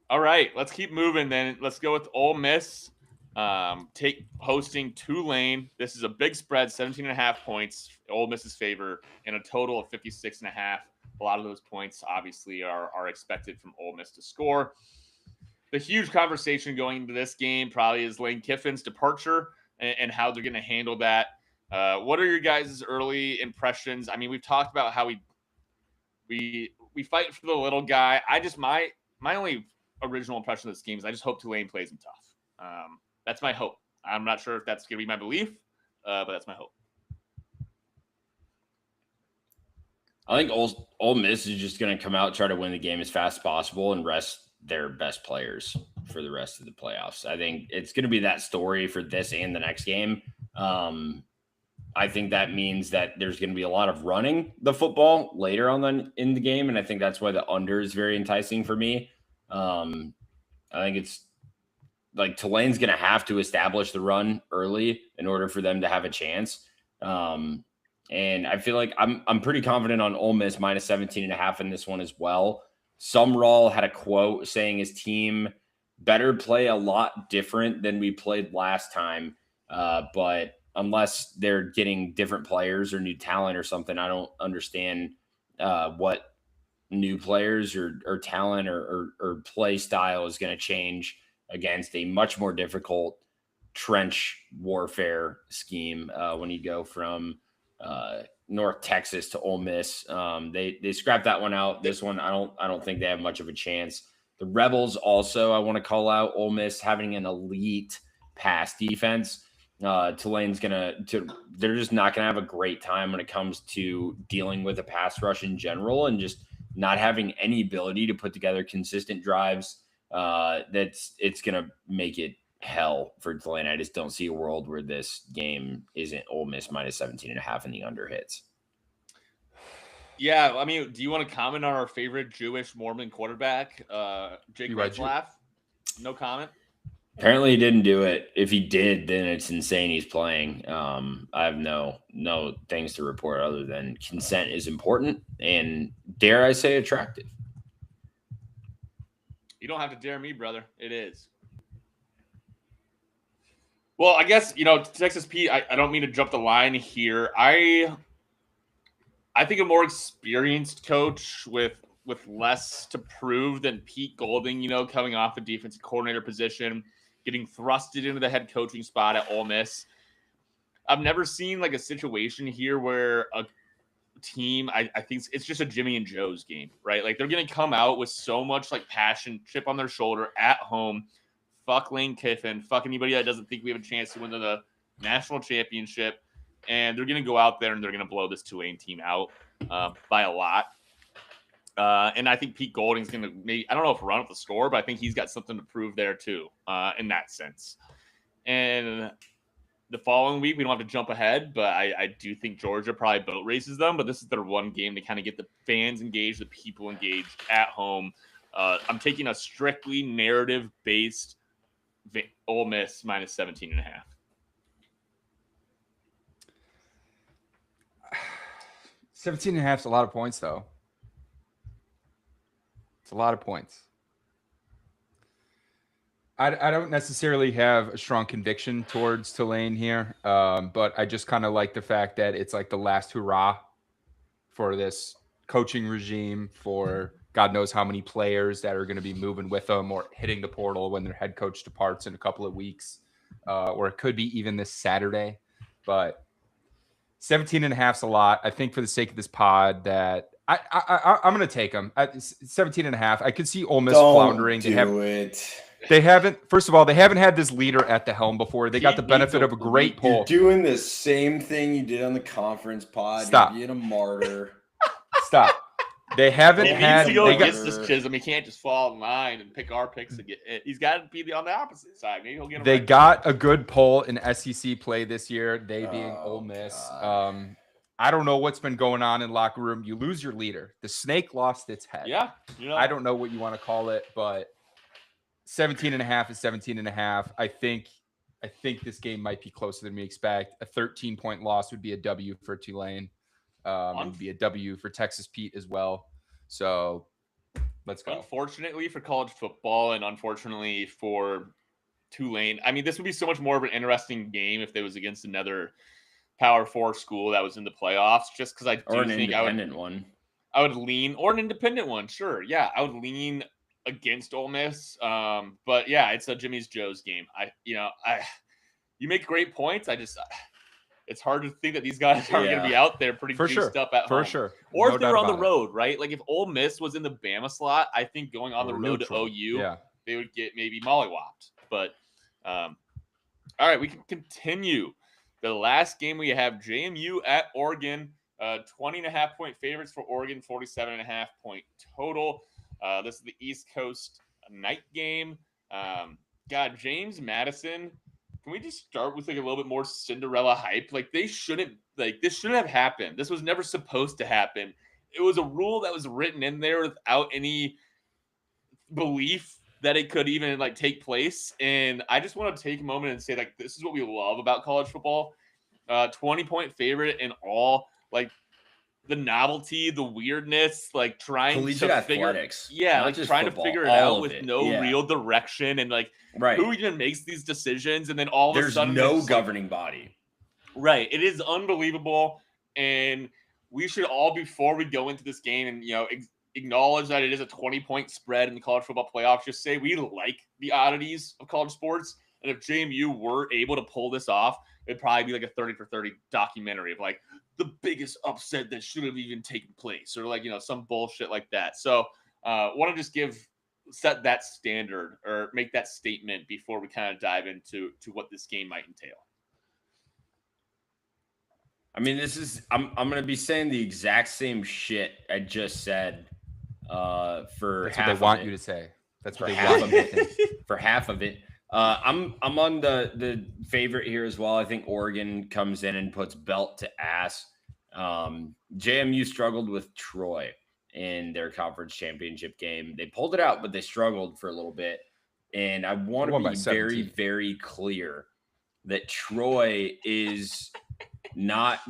All right, let's keep moving then. Let's go with Ole Miss. Hosting Tulane. This is a big spread, 17.5 points, Ole Miss's favor, in a total of 56.5. A lot of those points, obviously, are expected from Ole Miss to score. The huge conversation going into this game probably is Lane Kiffin's departure and how they're going to handle that. What are your guys' early impressions? I mean, we've talked about how we fight for the little guy. My only original impression of this game is I just hope Tulane plays him tough. That's my hope. I'm not sure if that's going to be my belief, but that's my hope. I think Ole Miss is just going to come out, try to win the game as fast as possible, and rest their best players for the rest of the playoffs. I think it's going to be that story for this and the next game. I think that means that there's going to be a lot of running the football later on in the game, and I think that's why the under is very enticing for me. I think it's like Tulane's going to have to establish the run early in order for them to have a chance. And I feel like I'm pretty confident on Ole Miss minus 17.5 in this one as well. Sumrall had a quote saying his team better play a lot different than we played last time. But unless they're getting different players or new talent or something, I don't understand what new players or talent or play style is going to change against a much more difficult trench warfare scheme when you go from North Texas to Ole Miss. They scrapped that one out. This one, I don't think they have much of a chance. The Rebels also, I want to call out Ole Miss having an elite pass defense. Tulane's they're just not going to have a great time when it comes to dealing with a pass rush in general and just not having any ability to put together consistent drives. It's going to make it hell for Tulane. I just don't see a world where this game isn't Ole Miss minus 17.5 and the under hits. Yeah, I mean, do you want to comment on our favorite Jewish Mormon quarterback, Jake Retzlaff? No comment? Apparently he didn't do it. If he did, then it's insane he's playing. I have no things to report other than consent is important and, dare I say, attractive. You don't have to dare me, brother. It is. Well, I guess, Texas Pete, I don't mean to jump the line here. I think a more experienced coach with less to prove than Pete Golding, coming off the defensive coordinator position, getting thrusted into the head coaching spot at Ole Miss. I've never seen like a situation here where a team, I think it's just a Jimmy and Joe's game, right? Like they're going to come out with so much like passion, chip on their shoulder at home. Fuck Lane Kiffin. Fuck anybody that doesn't think we have a chance to win the national championship. And they're going to go out there and they're going to blow this Tulane team out by a lot. And I think Pete Golding's going to maybe, I don't know if run up the score, but I think he's got something to prove there too, in that sense. And the following week, we don't have to jump ahead, but I do think Georgia probably boat races them. But this is their one game to kind of get the fans engaged, the people engaged at home. I'm taking a strictly narrative-based Ole Miss minus 17.5. 17.5 is a lot of points, though. It's a lot of points. I don't necessarily have a strong conviction towards Tulane here, but I just kind of like the fact that it's like the last hurrah for this coaching regime, for God knows how many players that are going to be moving with them or hitting the portal when their head coach departs in a couple of weeks, or it could be even this Saturday. But 17.5 is a lot. I think for the sake of this pod that I'm going to take them at 17.5. I could see Ole Miss floundering. Don't do it. They haven't. First of all, they haven't had this leader at the helm before. They got the Pete benefit needs of a great You're poll. doing the same thing you did on the conference pod. Stop. You're being a martyr. Stop. They haven't He had. needs to go They got, against this Chisholm. He can't just fall in line and pick our picks to get it. He's got to be on the opposite side. Maybe he'll get him. they right. got a good poll in SEC play this year. They being Oh, Ole Miss. God. I don't know what's been going on in locker room. You lose your leader. The snake lost its head. Yeah. I don't know what you want to call it, but 17.5 is 17.5. I think this game might be closer than we expect. A 13-point loss would be a W for Tulane. It would be a W for Texas Pete as well. So let's go. Unfortunately for college football and unfortunately for Tulane, I mean, this would be so much more of an interesting game if it was against another Power 4 school that was in the playoffs, just because I do think I would lean, or an independent one. Sure. Yeah. I would lean against Ole Miss. But yeah, it's a Jimmy's Joe's game. You make great points. It's hard to think that these guys aren't going to be out there pretty juiced up at home. For sure. Or No if they're doubt on the about road, right? Like if Ole Miss was in the Bama slot, I think going on the road neutral. to OU, Yeah. they would get maybe mollywopped. But all right, we can continue. The last game we have JMU at Oregon, 20.5-point favorites for Oregon, 47.5-point total. This is the East Coast night game. God, James Madison. Can we just start with like a little bit more Cinderella hype? Like this shouldn't have happened. This was never supposed to happen. It was a rule that was written in there without any belief that it could even like take place. And I just want to take a moment and say like this is what we love about college football. 20-point favorite in all, like the novelty, the weirdness, like trying collegiate to athletics, trying to figure it out with no real direction and like who even makes these decisions, and then all of a sudden there's no governing body. Right, it is unbelievable, and we should all, before we go into this game and acknowledge that it is a 20-point spread in the college football playoffs, just say we like the oddities of college sports, and if JMU were able to pull this off, it'd probably be like a 30 for 30 documentary of like the biggest upset that should have even taken place, or like, some bullshit like that. So want to just set that standard or make that statement before we kind of dive into what this game might entail. I mean, I'm going to be saying the exact same shit I just said for That's half what they want of it. you to say. That's For what they half want you to think. for half of it. I'm on the favorite here as well. I think Oregon comes in and puts belt to ass. JMU struggled with Troy in their conference championship game. They pulled it out, but they struggled for a little bit. And I want to be very, very clear that Troy is not.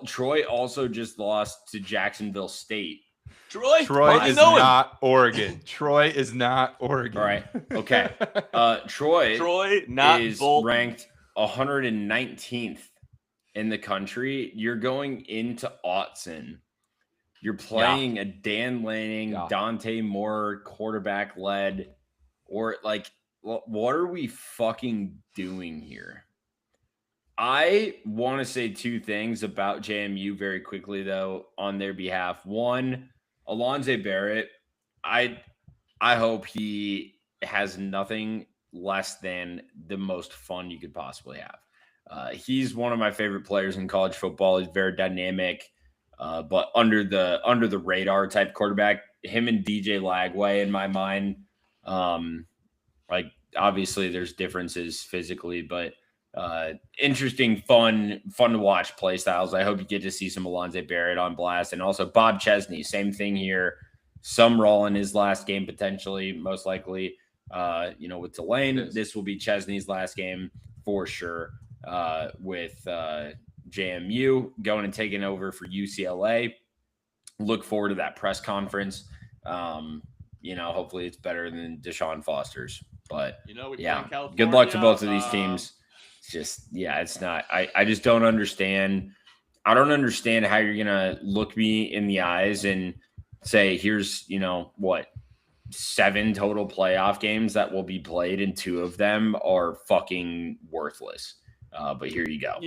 Troy also just lost to Jacksonville State. Troy is not Oregon. Troy is not Oregon. All right. Okay. Troy not is Bolton. Ranked 119th in the country. You're going into Autzen. You're playing a Dan Lanning, Dante Moore quarterback led, or like, what are we fucking doing here? I want to say two things about JMU very quickly, though, on their behalf. One, Alonzo Barrett, I hope he has nothing less than the most fun you could possibly have. He's one of my favorite players in college football. He's very dynamic, but under the radar type quarterback. Him and DJ Lagway, in my mind, like obviously there's differences physically, but interesting, fun to watch play styles. I hope you get to see some Alonzo Barrett on blast, and also Bob Chesney. Same thing here. Sumrall in his last game potentially, most likely. With Tulane, this will be Chesney's last game for sure. With JMU going and taking over for UCLA. Look forward to that press conference. Hopefully it's better than Deshaun Foster's. But good luck to both of these teams. It's not. I just don't understand. I don't understand how you're gonna look me in the eyes and say, here's 7 total playoff games that will be played, and 2 of them are fucking worthless. But here you go.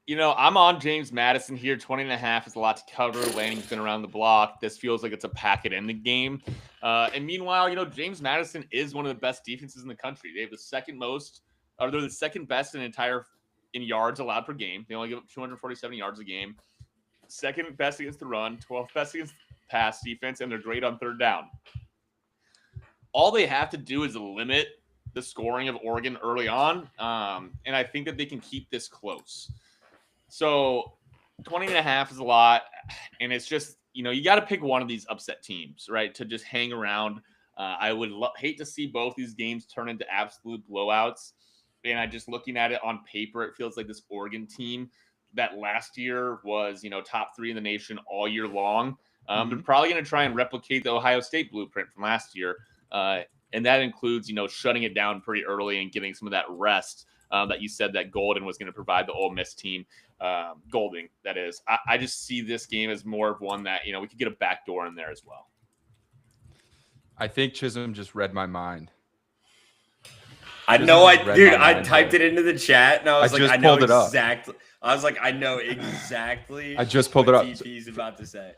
I'm on James Madison here. 20.5 is a lot to cover. Lanning's been around the block. This feels like it's a packet in the game. And meanwhile, James Madison is one of the best defenses in the country. They have the second most, or they're the second best in yards allowed per game. They only give up 247 yards a game. Second best against the run, 12th best against pass defense, and they're great on third down. All they have to do is limit the scoring of Oregon early on. And I think that they can keep this close. So 20.5 is a lot. And it's just, you got to pick one of these upset teams, right? To just hang around. I would hate to see both these games turn into absolute blowouts. And I just looking at it on paper, it feels like this Oregon team that last year was, top 3 in the nation all year long. They're probably going to try and replicate the Ohio State blueprint from last year. And that includes, shutting it down pretty early and getting some of that rest that you said that Golden was going to provide the Ole Miss team. Golding, that is. I just see this game as more of one that, we could get a backdoor in there as well. I think Chisholm just read my mind. I know, I typed it into the chat and I was I know exactly. I was like, I know exactly. I just pulled it up. TP's about to say.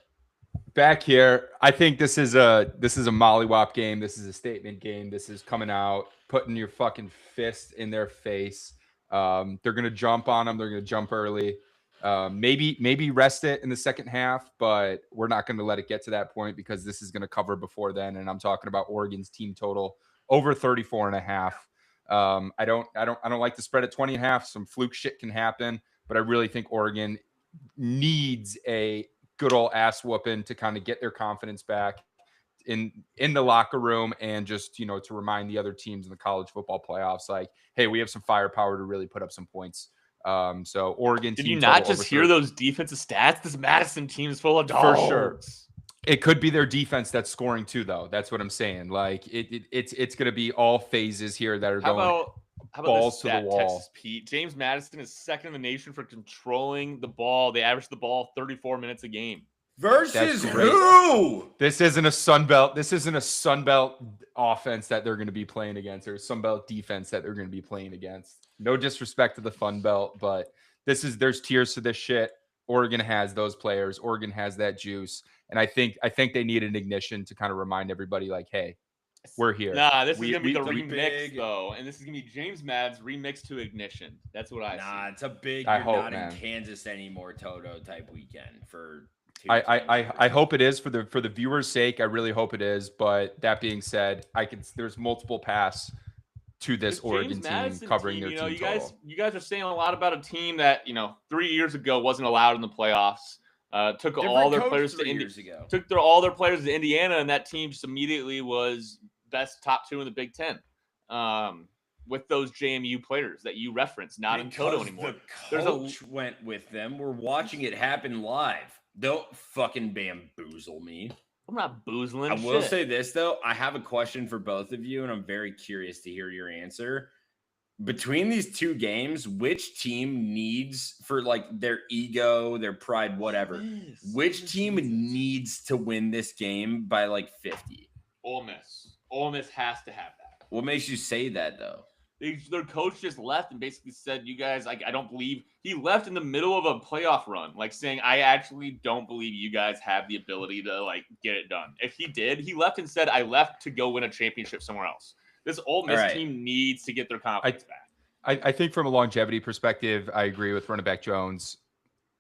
Back here, I think this is a mollywop game. This is a statement game. This is coming out, putting your fucking fist in their face. They're gonna jump on them. They're gonna jump early. Maybe rest it in the second half, but we're not gonna let it get to that point because this is gonna cover before then. And I'm talking about Oregon's team total over 34.5. I don't like the spread at 20.5. Some fluke shit can happen, but I really think Oregon needs a good old ass whooping to kind of get their confidence back in the locker room and just, to remind the other teams in the college football playoffs, like, hey, we have some firepower to really put up some points. So Oregon. Did you not just hear those defensive stats? This Madison team is full of dogs. For sure. It could be their defense that's scoring too, though. That's what I'm saying. Like it's going to be all phases here that are going balls to the wall. Texas Pete. James Madison is second in the nation for controlling the ball. They average the ball 34 minutes a game. Versus who? This isn't a Sunbelt. This isn't a Sunbelt offense that they're going to be playing against, or a Sunbelt defense that they're going to be playing against. No disrespect to the Fun Belt, but there's tiers to this shit. Oregon has those players. Oregon has that juice. And I think they need an ignition to kind of remind everybody, like, hey, we're here. Nah, this is gonna be the remix though, and this is gonna be James Mad's remix to Ignition. That's what I see. Nah, it's a big. You're not in Kansas anymore, Toto type weekend for. I hope it is for the viewers' sake. I really hope it is. But that being said, there's multiple paths to this Oregon team covering their team total. You guys are saying a lot about a team that 3 years ago wasn't allowed in the playoffs. Took all their players to Indiana, and that team just immediately was best top 2 in the Big Ten. With those JMU players that you referenced, not in Toto anymore. The coach went with them. We're watching it happen live. Don't fucking bamboozle me. I'm not boozling. I will say this though. I have a question for both of you, and I'm very curious to hear your answer. Between these two games, which team needs, for like their ego, their pride, whatever, which team needs to win this game by like 50? Ole Miss. Ole Miss has to have that. What makes you say that though? Their coach just left and basically said, you guys, I don't believe. He left in the middle of a playoff run, like saying, I actually don't believe you guys have the ability to like get it done. If he did, he left and said, I left to go win a championship somewhere else. This Ole Miss team needs to get their confidence back. I think from a longevity perspective, I agree with running back Jones.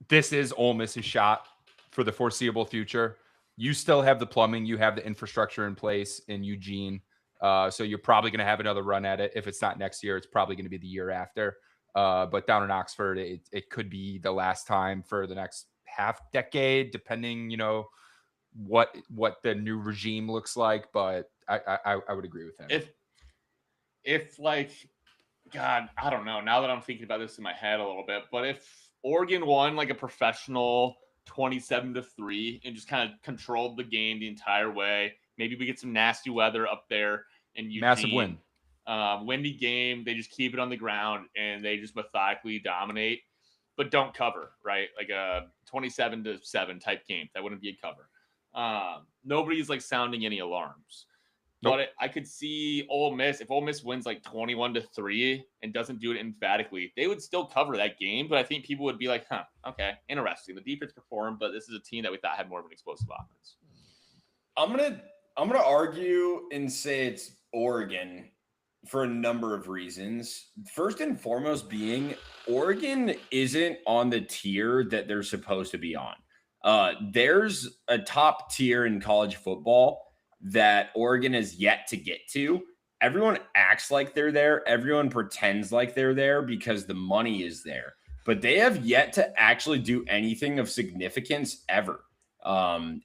This is Ole Miss's shot for the foreseeable future. You still have the plumbing. You have the infrastructure in place in Eugene. So you're probably going to have another run at it. If it's not next year, it's probably going to be the year after. But down in Oxford, it could be the last time for the next half decade, depending, what the new regime looks like. But I would agree with him. If like, God, I don't know. Now that I'm thinking about this in my head a little bit, but if Oregon won like a professional 27-3 and just kind of controlled the game the entire way, maybe we get some nasty weather up there in Eugene. Massive win. Windy game. They just keep it on the ground and they just methodically dominate, but don't cover, right? Like a 27-7 type game. That wouldn't be a cover. Nobody's like sounding any alarms. But I could see Ole Miss, if Ole Miss wins like 21-3 and doesn't do it emphatically, they would still cover that game. But I think people would be like, huh, okay, interesting. The defense performed, but this is a team that we thought had more of an explosive offense. I'm gonna argue and say it's Oregon for a number of reasons. First and foremost being Oregon isn't on the tier that they're supposed to be on. There's a top tier in college football that Oregon has yet to get to. Everyone acts like they're there. Everyone pretends like they're there because the money is there. But they have yet to actually do anything of significance ever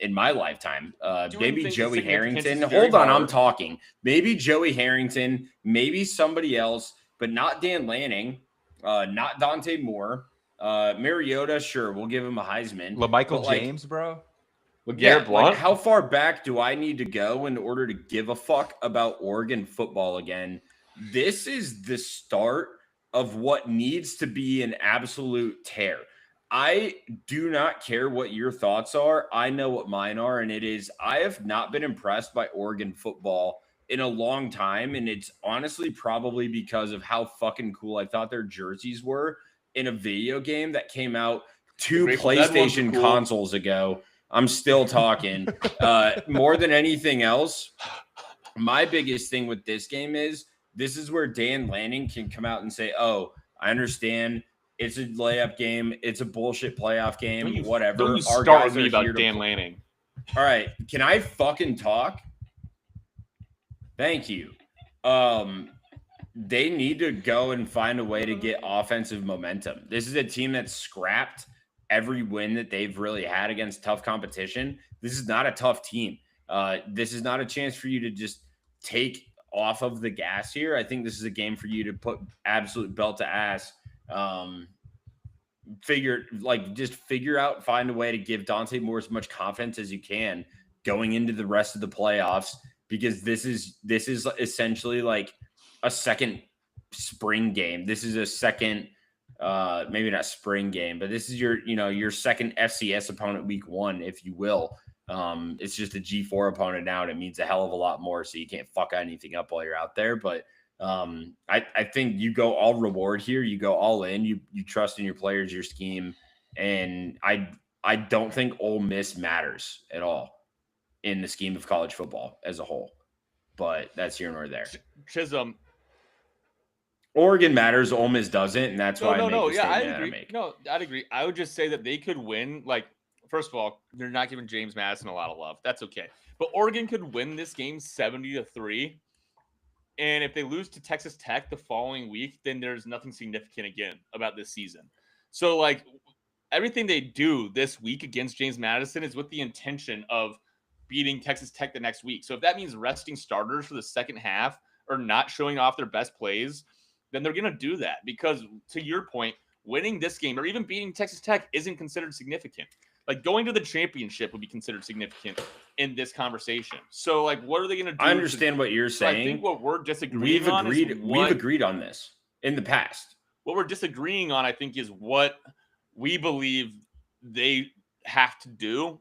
in my lifetime. Maybe Joey Harrington. Hold on, I'm talking. Maybe Joey Harrington, maybe somebody else, but not Dan Lanning, not Dante Moore. Mariota, sure, we'll give him a Heisman. LaMichael James, bro. Garrett Blount. Like, how far back do I need to go in order to give a fuck about Oregon football again? This is the start of what needs to be an absolute tear. I do not care what your thoughts are. I know what mine are, and it is I have not been impressed by Oregon football in a long time, and it's honestly probably because of how fucking cool I thought their jerseys were in a video game that came out 2 PlayStation consoles ago. I'm still talking. More than anything else, my biggest thing with this game is this is where Dan Lanning can come out and say, oh, I understand. It's a layup game. It's a bullshit playoff game. Whatever. Don't you start with me about Dan Lanning. All right. Can I fucking talk? Thank you. They need to go and find a way to get offensive momentum. This is a team that's scrapped every win that they've really had against tough competition. This is not a tough team. This is not a chance for you to just take off of the gas here. I think this is a game for you to put absolute belt to ass. Figure out, find a way to give Dante Moore as much confidence as you can going into the rest of the playoffs, because this is essentially like a second spring game. This is a second, maybe not spring game, but this is your second FCS opponent week 1, if you will. It's just a G4 opponent now, and it means a hell of a lot more. So you can't fuck anything up while you're out there. But I think you go all reward here. You go all in. You trust in your players, your scheme, and I don't think Ole Miss matters at all in the scheme of college football as a whole. But that's here nor there. Chisholm. Oregon matters, Ole Miss doesn't, and that's why I make the statement I agree. No, I'd agree. I would just say that they could win. Like, first of all, they're not giving James Madison a lot of love. That's okay. But Oregon could win this game 70-3. And if they lose to Texas Tech the following week, then there's nothing significant again about this season. So, like, everything they do this week against James Madison is with the intention of beating Texas Tech the next week. So if that means resting starters for the second half or not showing off their best plays, then they're going to do that, because to your point, winning this game or even beating Texas Tech isn't considered significant. Like, going to the championship would be considered significant in this conversation. So, like, what are they going to do? I understand what you're saying. I think what we're disagreeing on we've agreed on this in the past. What we're disagreeing on, I think, is what we believe they have to do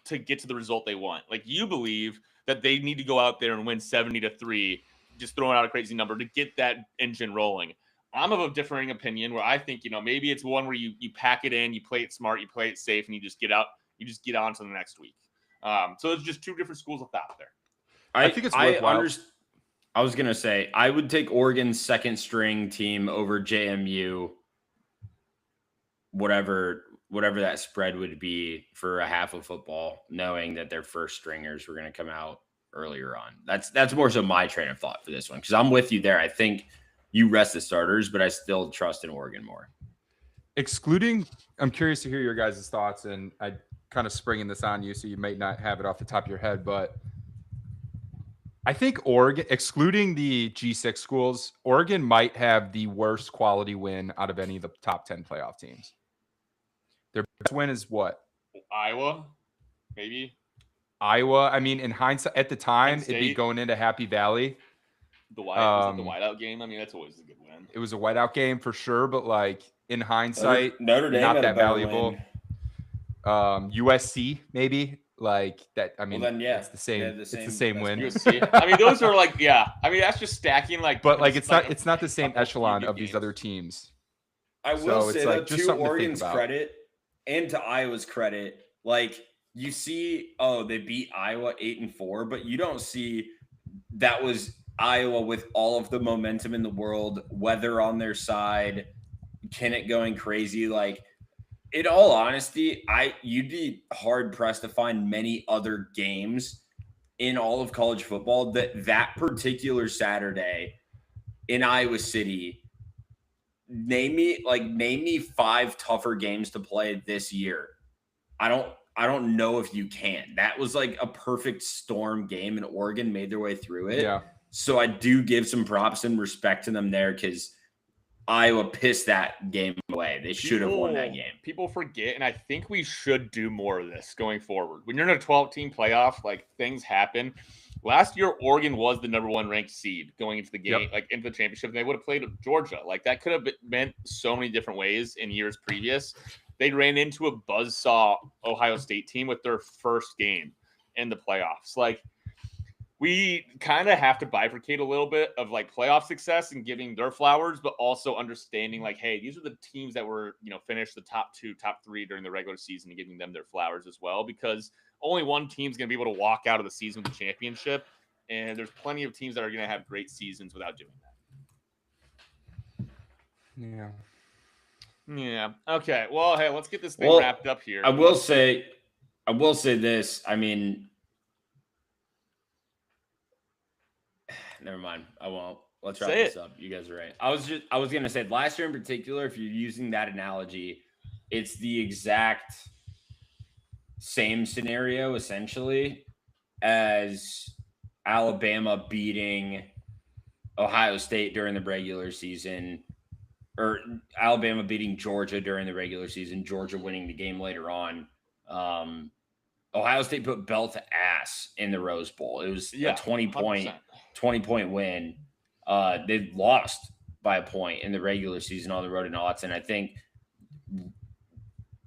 to get to the result they want. Like, you believe that they need to go out there and win 70-3, just throwing out a crazy number to get that engine rolling. I'm of a differing opinion where I think, maybe it's one where you pack it in, you play it smart, you play it safe, and you just get on to the next week. So it's just two different schools of thought there. I think it's worthwhile. I was going to say, I would take Oregon's second string team over JMU, whatever that spread would be for a half of football, knowing that their first stringers were going to come out earlier on. That's more so my train of thought for this one, because I'm with you there. I think you rest the starters, but I still trust in Oregon more. I'm curious to hear your guys' thoughts, and I kind of springing this on you, so you may not have it off the top of your head, but I think Oregon, excluding the G6 schools, Oregon might have the worst quality win out of any of the top 10 playoff teams. Their best win is what? Iowa, maybe. Iowa. I mean, in hindsight, at the time, it'd be going into Happy Valley. Was it the whiteout game? I mean, that's always a good win. It was a whiteout game for sure, but like in hindsight, Notre Dame not had that a better valuable. win. USC maybe like that. I mean, then, yeah, it's the same. they're the It's the same same best win. USC. I mean, those are like, yeah. I mean, that's just stacking like. But like, it's like not the same couple echelon preview of these games. other teams. I will So say it's though, like just to something to think Oregon's about. credit and to Iowa's credit, like you see, oh, they beat Iowa 8-4, but you don't see that was Iowa with all of the momentum in the world, weather on their side, Kennett going crazy. Like, in all honesty, you'd be hard pressed to find many other games in all of college football that particular Saturday in Iowa City. Name me 5 tougher games to play this year. I don't know if you can. That was like a perfect storm game, and Oregon made their way through it. Yeah. So I do give some props and respect to them there, because Iowa pissed that game away. They should have won that game. People forget, and I think we should do more of this going forward. When you're in a 12-team playoff, like things happen. Last year, Oregon was the number 1 ranked seed going into the game, like into the championship. And they would have played Georgia. Like that could have meant so many different ways in years previous. They ran into a buzzsaw Ohio State team with their first game in the playoffs. Like, we kind of have to bifurcate a little bit of like playoff success and giving their flowers, but also understanding like, hey, these are the teams that were, finished the top 2, top 3 during the regular season and giving them their flowers as well, because only one team's going to be able to walk out of the season with the championship. And there's plenty of teams that are going to have great seasons without doing that. Yeah. Okay. Well, hey, let's get this thing wrapped up here. I will say this. I mean, never mind. I won't. Let's wrap this up. You guys are right. I was gonna say last year in particular, if you're using that analogy, it's the exact same scenario essentially as Alabama beating Ohio State during the regular season, or Alabama beating Georgia during the regular season, Georgia winning the game later on. Ohio State put belt to ass in the Rose Bowl. It was a 20-point win. They lost by a point in the regular season on the road in Autzen. I think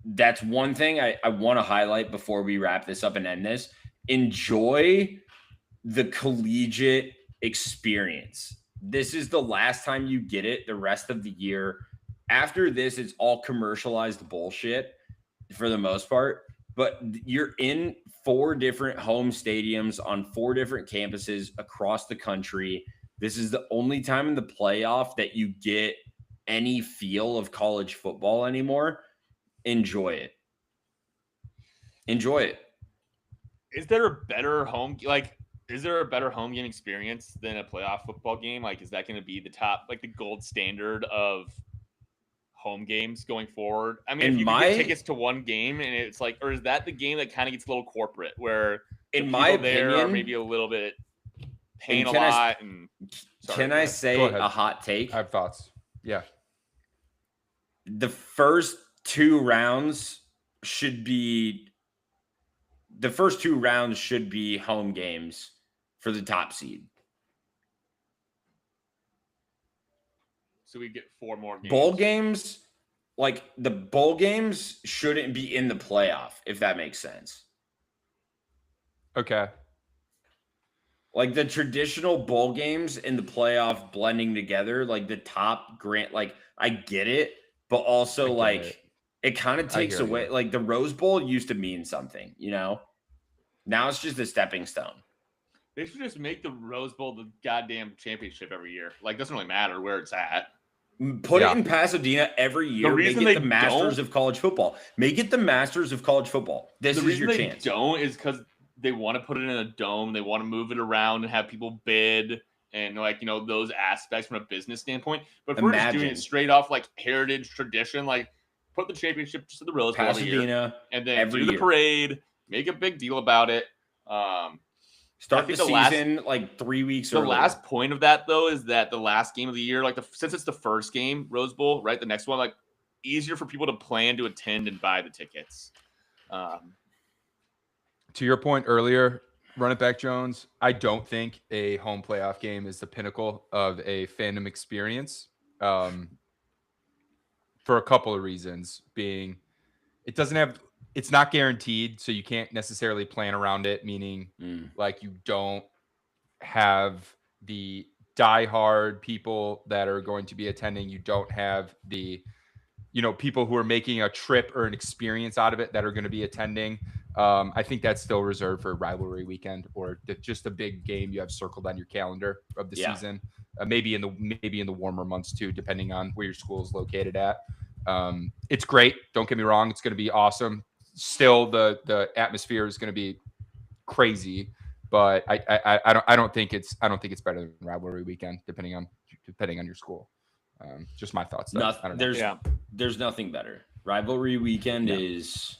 that's one thing I want to highlight before we wrap this up and end this. Enjoy the collegiate experience. This is the last time you get it the rest of the year. After this, it's all commercialized bullshit for the most part. But you're in 4 different home stadiums on 4 different campuses across the country. This is the only time in the playoff that you get any feel of college football anymore. Enjoy it. Enjoy it. Is there a better home game experience than a playoff football game? Like, is that going to be the top, like the gold standard of home games going forward? I mean, if you can get tickets to one game and it's like, or is that the game that kind of gets a little corporate where in my opinion, are maybe a little bit paying a lot? Can I say a hot take? I have thoughts. Yeah. The first 2 rounds should be home games for the top seed. So we get 4 more games. Bowl games, like the bowl games shouldn't be in the playoff, if that makes sense. Okay. Like the traditional bowl games in the playoff blending together, like the top grant, like I get it, but also like it kind of takes away, like the Rose Bowl used to mean something, Now it's just a stepping stone. They should just make the Rose Bowl the goddamn championship every year. Like, doesn't really matter where it's at. Put it in Pasadena every year. Make it the Masters of college football. Make it the Masters of college football. This is your chance. The reason they don't is because they want to put it in a dome. They want to move it around and have people bid and those aspects from a business standpoint. But if we're just doing it straight off like heritage tradition, like put the championship just to the Rose Bowl every year, and then do the parade. Make a big deal about it. Start the season like 3 weeks earlier. The last point of that, though, is that the last game of the year, since it's the first game, Rose Bowl, right? The next one, like, easier for people to plan to attend and buy the tickets. To your point earlier, run it back, Jones. I don't think a home playoff game is the pinnacle of a fandom experience. For a couple of reasons, being it doesn't have it's not guaranteed, so you can't necessarily plan around it, meaning like you don't have the diehard people that are going to be attending. You don't have the, people who are making a trip or an experience out of it that are going to be attending. I think that's still reserved for rivalry weekend or just a big game you have circled on your calendar of the season. Maybe in the warmer months too, depending on where your school is located at. It's great. Don't get me wrong. It's going to be awesome. Still, the atmosphere is going to be crazy, but I don't think it's better than rivalry weekend, depending on your school. Just my thoughts. There's nothing better. Rivalry weekend is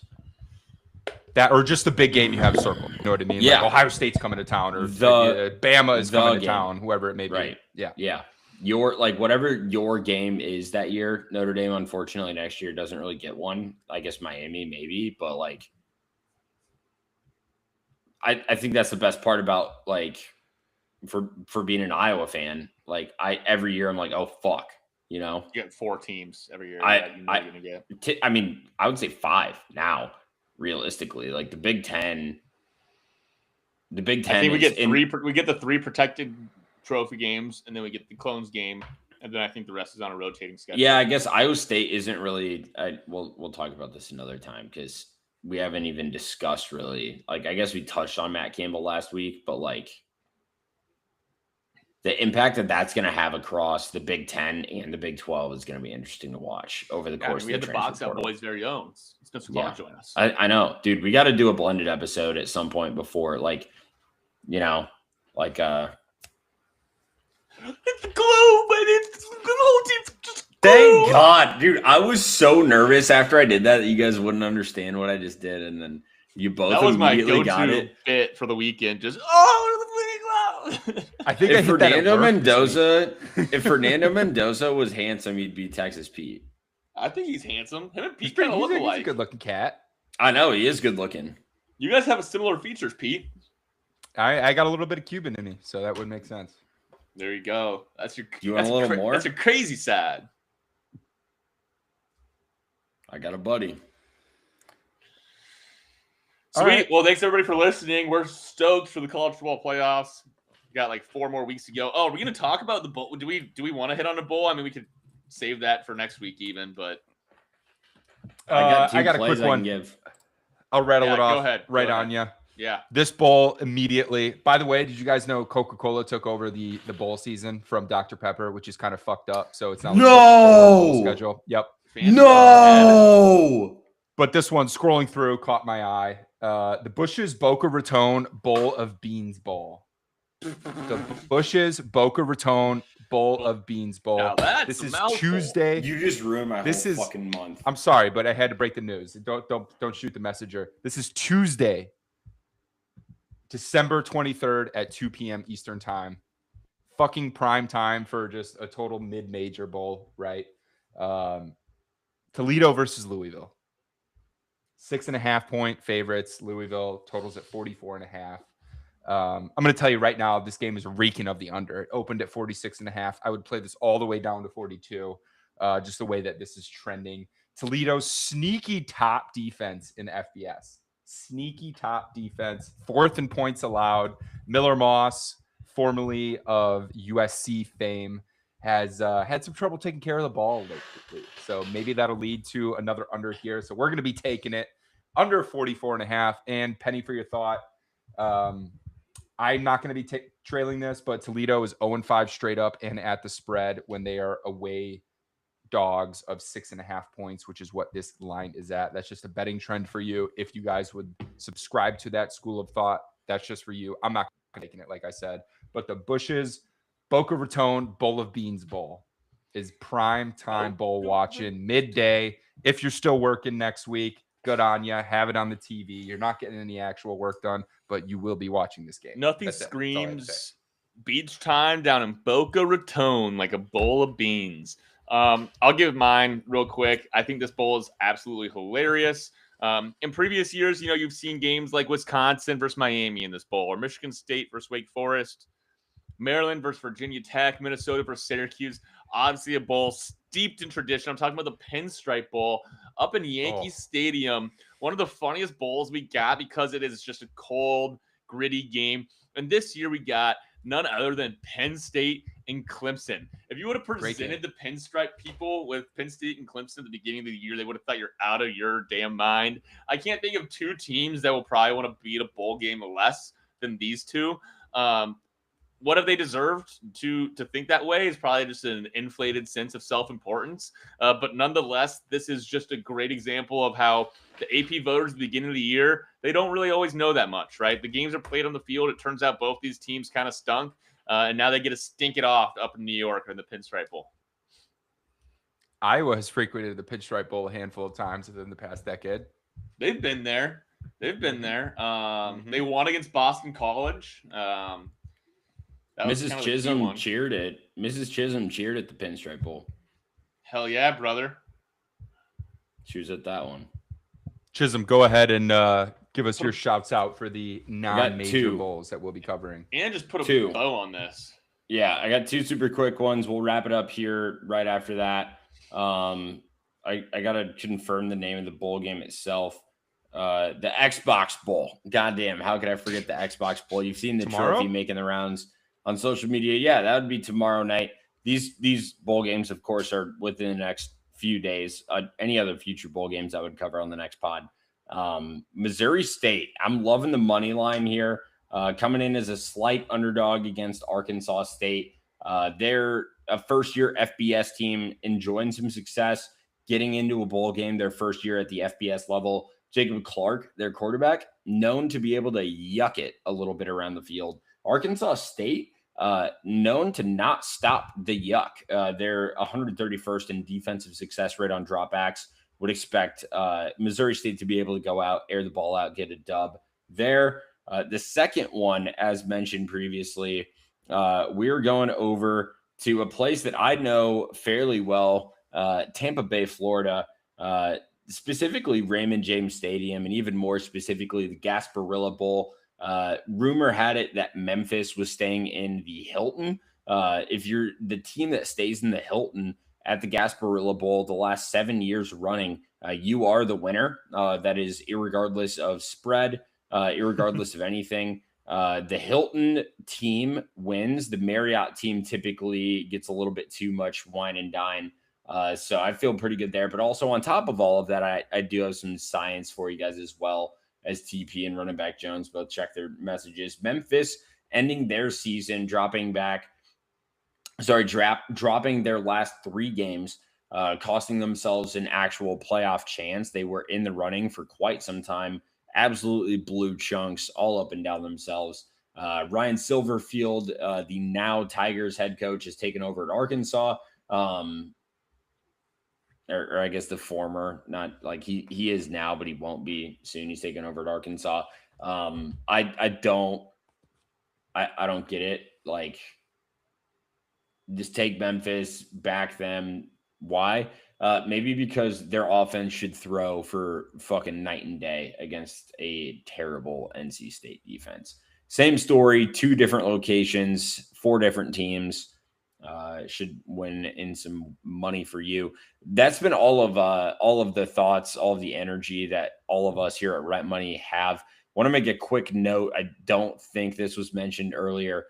that, or just the big game you have circled. You know what I mean? Yeah. Like Ohio State's coming to town, or Bama is coming to town, whoever it may be. Right. Yeah. Your whatever your game is that year. Notre Dame, unfortunately, next year doesn't really get one. I guess Miami maybe, but like, I think that's the best part about for being an Iowa fan. Like every year I'm like, oh fuck, You get 4 teams every year. I would say 5 now. Realistically, like the Big Ten. I think we get 3. We get the 3 protected trophy games, and then we get the Clones game, and then I think the rest is on a rotating schedule. Yeah, I guess Iowa State isn't really. We'll talk about this another time because we haven't even discussed really. Like, I guess we touched on Matt Campbell last week, but like the impact that's going to have across the Big Ten and the Big 12 is going to be interesting to watch over the course of the transfer portal. We had the Box Out Boys' very own. Spencer Clark join us. I know, dude. We got to do a blended episode at some point before, it's the glue, but it's the whole team. Thank God, dude. I was so nervous after I did that you guys wouldn't understand what I just did, and then you both immediately got it. That was my go-to bit for the weekend. Just I think if Fernando Mendoza was handsome, he'd be Texas Pete. I think he's handsome. Him and Pete kind of look alike. He's a good-looking cat. I know he is good looking. You guys have similar features, Pete. I got a little bit of Cuban in me, so that would make sense. There you go. You want a little more? That's a crazy sad. I got a buddy. Sweet. Right. Well, thanks everybody for listening. We're stoked for the college football playoffs. We got 4 more weeks to go. Oh, are we going to talk about the bowl? Do we want to hit on a bowl? I mean, we could save that for next week even, but I got a quick one. I'll rattle it off. Go ahead. On you. Yeah. This bowl immediately. By the way, did you guys know Coca-Cola took over the bowl season from Dr. Pepper, which is kind of fucked up. So it's not no schedule. Yep. No. But this one, scrolling through, caught my eye. The Bush's Boca Raton Bowl of Beans Bowl. The Bush's Boca Raton Bowl of Beans Bowl. This is Tuesday. You just ruined my whole fucking month. I'm sorry, but I had to break the news. Don't shoot the messenger. This is Tuesday, December 23rd at 2 p.m. Eastern time. Fucking prime time for just a total mid-major bowl, right? Toledo versus Louisville. 6.5 point favorites. Louisville totals at 44.5. I'm going to tell you right now, this game is reeking of the under. It opened at 46.5. I would play this all the way down to 42, just the way that this is trending. Toledo's sneaky top defense in FBS. Sneaky top defense. 4th in points allowed. Miller Moss, formerly of USC fame, has had some trouble taking care of the ball lately. So maybe that'll lead to another under here. So we're going to be taking it under 44.5. And penny for your thought. I'm not going to be trailing this, but Toledo is 0-5 straight up and at the spread when they are away dogs of 6.5 points, which is what this line is at. That's just a betting trend for you. If you guys would subscribe to that school of thought, that's just for you. I'm not taking it, like I said. But the Bush's Boca Raton Bowl of Beans Bowl is prime time bowl watching midday. If you're still working next week, good on you. Have it on the TV. You're not getting any actual work done, but you will be watching this game. Nothing screams beach time down in Boca Raton like a bowl of beans. I'll give mine real quick. I think this bowl is absolutely hilarious. In previous years, you've seen games like Wisconsin versus Miami in this bowl, or Michigan State versus Wake Forest, Maryland versus Virginia Tech, Minnesota versus Syracuse. Obviously a bowl steeped in tradition. I'm talking about the Pinstripe Bowl up in Yankee Stadium one of the funniest bowls we got because it is just a cold, gritty game. And this year we got none other than Penn State and Clemson. If you would have presented the Pinstripe people with Penn State and Clemson at the beginning of the year, they would have thought you're out of your damn mind. I can't think of two teams that will probably want to beat a bowl game less than these two. What have they deserved to think that way is probably just an inflated sense of self-importance. But nonetheless, this is just a great example of how the AP voters at the beginning of the year, they don't really always know that much, right? The games are played on the field. It turns out both these teams kind of stunk. And now they get to stink it off up in New York in the Pinstripe Bowl. Iowa has frequented the Pinstripe Bowl a handful of times within the past decade. They've been there. They won against Boston College. Mrs. Chisholm cheered it. Mrs. Chisholm cheered at the Pinstripe Bowl. Hell yeah, brother. She was at that one. Chisholm, go ahead and give us your shouts out for the non-major bowls that we'll be covering. And just put a bow on this. Yeah, I got two super quick ones. We'll wrap it up here right after that. I got to confirm the name of the bowl game itself. The Xbox Bowl. Goddamn, how could I forget the Xbox Bowl? You've seen the trophy making the rounds on social media. Yeah, that would be tomorrow night. These bowl games, of course, are within the next few days. Any other future bowl games I would cover on the next pod. Missouri State. I'm loving the money line here. Coming in as a slight underdog against Arkansas State. They're a first-year FBS team enjoying some success, getting into a bowl game their first year at the FBS level. Jacob Clark, their quarterback, known to be able to yuck it a little bit around the field. Arkansas State, known to not stop the yuck. They're 131st in defensive success rate on dropbacks. Would expect Missouri State to be able to go out, air the ball out, get a dub there. The second one, as mentioned previously, we're going over to a place that I know fairly well, Tampa Bay, Florida, specifically Raymond James Stadium, and even more specifically the Gasparilla Bowl. Rumor had it that Memphis was staying in the Hilton. If you're the team that stays in the Hilton at the Gasparilla Bowl the last 7 years running, you are the winner. That is irregardless of spread, irregardless of anything. The Hilton team wins. The Marriott team typically gets a little bit too much wine and dine. So I feel pretty good there. But also on top of all of that, I do have some science for you guys as well, as TP and running back Jones both check their messages. Memphis ending their season, dropping their last 3 games, costing themselves an actual playoff chance. They were in the running for quite some time. Absolutely blew chunks all up and down themselves. Ryan Silverfield, the now Tigers head coach, has taken over at Arkansas. Or I guess the former, not like he is now, but he won't be soon. He's taking over at Arkansas. I don't get it. Like, just take Memphis, back them. Why? Maybe because their offense should throw for fucking night and day against a terrible NC State defense. Same story, 2 different locations, 4 different teams. Should win in some money for you. That's been all of the thoughts, all of the energy that all of us here at Rent Money have. Want to make a quick note. I don't think this was mentioned earlier.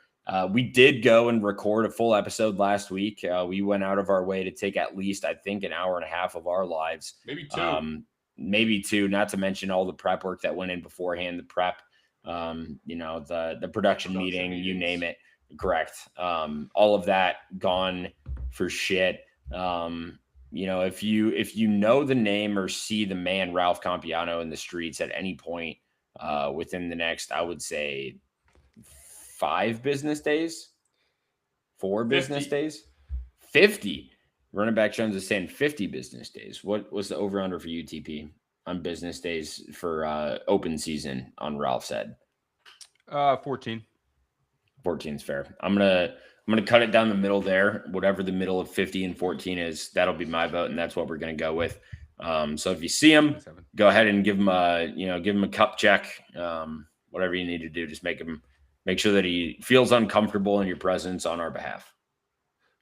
We did go and record a full episode last week. We went out of our way to take at least, I think, an hour and a half of our lives. Maybe two, not to mention all the prep work that went in beforehand, the prep, the production meeting, you name it. Correct. All of that gone for shit. If you know the name or see the man Ralph Compiano in the streets at any point within the next, I would say 5 business days, 4 business days, 50. Running back Jones is saying 50 business days. What was the over under for UTP on business days for open season on Ralph's head? 14. 14 is fair. I'm gonna cut it down the middle there. Whatever the middle of 50 and 14 is, that'll be my vote, and that's what we're gonna go with. So if you see him, go ahead and give him a cup check. Whatever you need to do, just make sure that he feels uncomfortable in your presence on our behalf.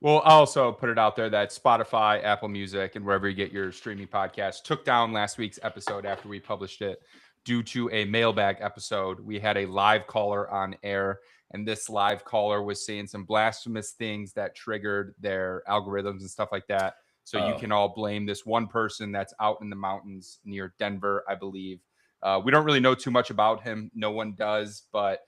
Well, I'll also put it out there that Spotify, Apple Music, and wherever you get your streaming podcast took down last week's episode after we published it due to a mailbag episode. We had a live caller on air, and this live caller was saying some blasphemous things that triggered their algorithms and stuff like that. So you can all blame this one person that's out in the mountains near Denver, I believe. We don't really know too much about him. No one does, but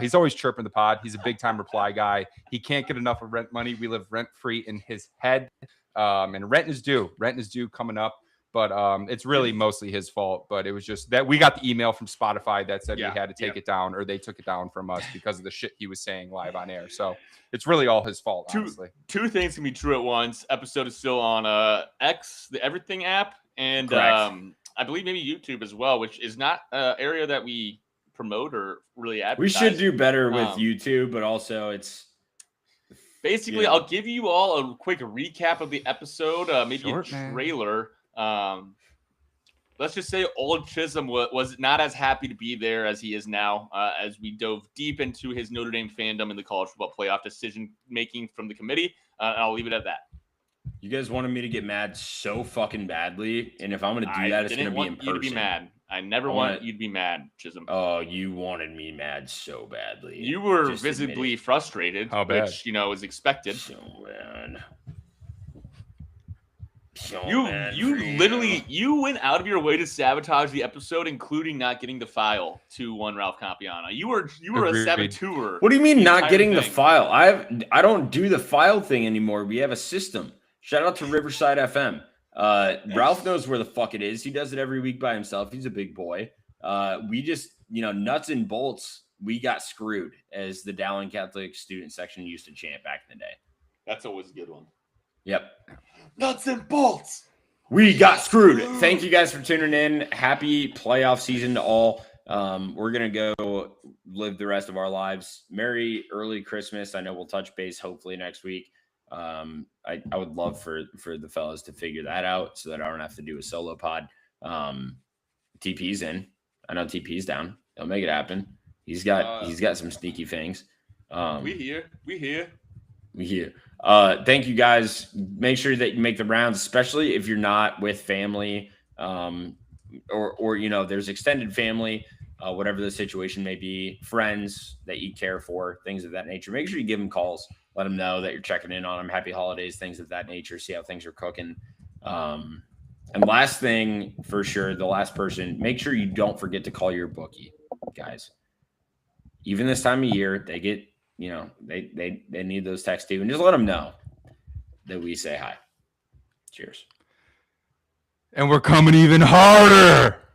he's always chirping the pod. He's a big time reply guy. He can't get enough of rent money. We live rent free in his head, and rent is due. Rent is due coming up, but it's really mostly his fault. But it was just that we got the email from Spotify that said we had to take it down, or they took it down from us because of the shit he was saying live on air. So it's really all his fault. Honestly, two things can be true at once. Episode is still on X, the Everything app, and I believe maybe YouTube as well, which is not an area that we promote or really advertise. We should do better with YouTube, but also it's basically I'll give you all a quick recap of the episode, maybe a trailer. Let's just say Old Chisholm was not as happy to be there as he is now, as we dove deep into his Notre Dame fandom in the college football playoff decision making from the committee. I'll leave it at that. You guys wanted me to get mad so fucking badly, and if I'm going to do that, it's going to be in person. You to be mad. I never wanted you to be mad, Chisholm. Oh, you wanted me mad so badly. You were visibly frustrated, which is expected. So bad. You went out of your way to sabotage the episode, including not getting the file to one Ralph Campiano. You were a saboteur. What do you mean not getting the file? I don't do the file thing anymore. We have a system. Shout out to Riverside FM. Ralph knows where the fuck it is. He does it every week by himself. He's a big boy. We just, nuts and bolts. We got screwed, as the Dowling Catholic student section used to chant back in the day. That's always a good one. Yep. Nuts and bolts. We got screwed. Thank you guys for tuning in. Happy playoff season to all. We're going to go live the rest of our lives. Merry early Christmas. I know we'll touch base hopefully next week. I would love for the fellas to figure that out so that I don't have to do a solo pod. TP's in. I know TP's down. He'll make it happen. He's got some sneaky things. We here. Thank you guys. Make sure that you make the rounds, especially if you're not with family, or there's extended family, whatever the situation may be, friends that you care for, things of that nature. Make sure you give them calls. Let them know that you're checking in on them. Happy holidays, things of that nature. See how things are cooking. And last thing for sure, the last person, make sure you don't forget to call your bookie, guys. Even this time of year, they get, they need those texts too. And just let them know that we say hi. Cheers. And we're coming even harder.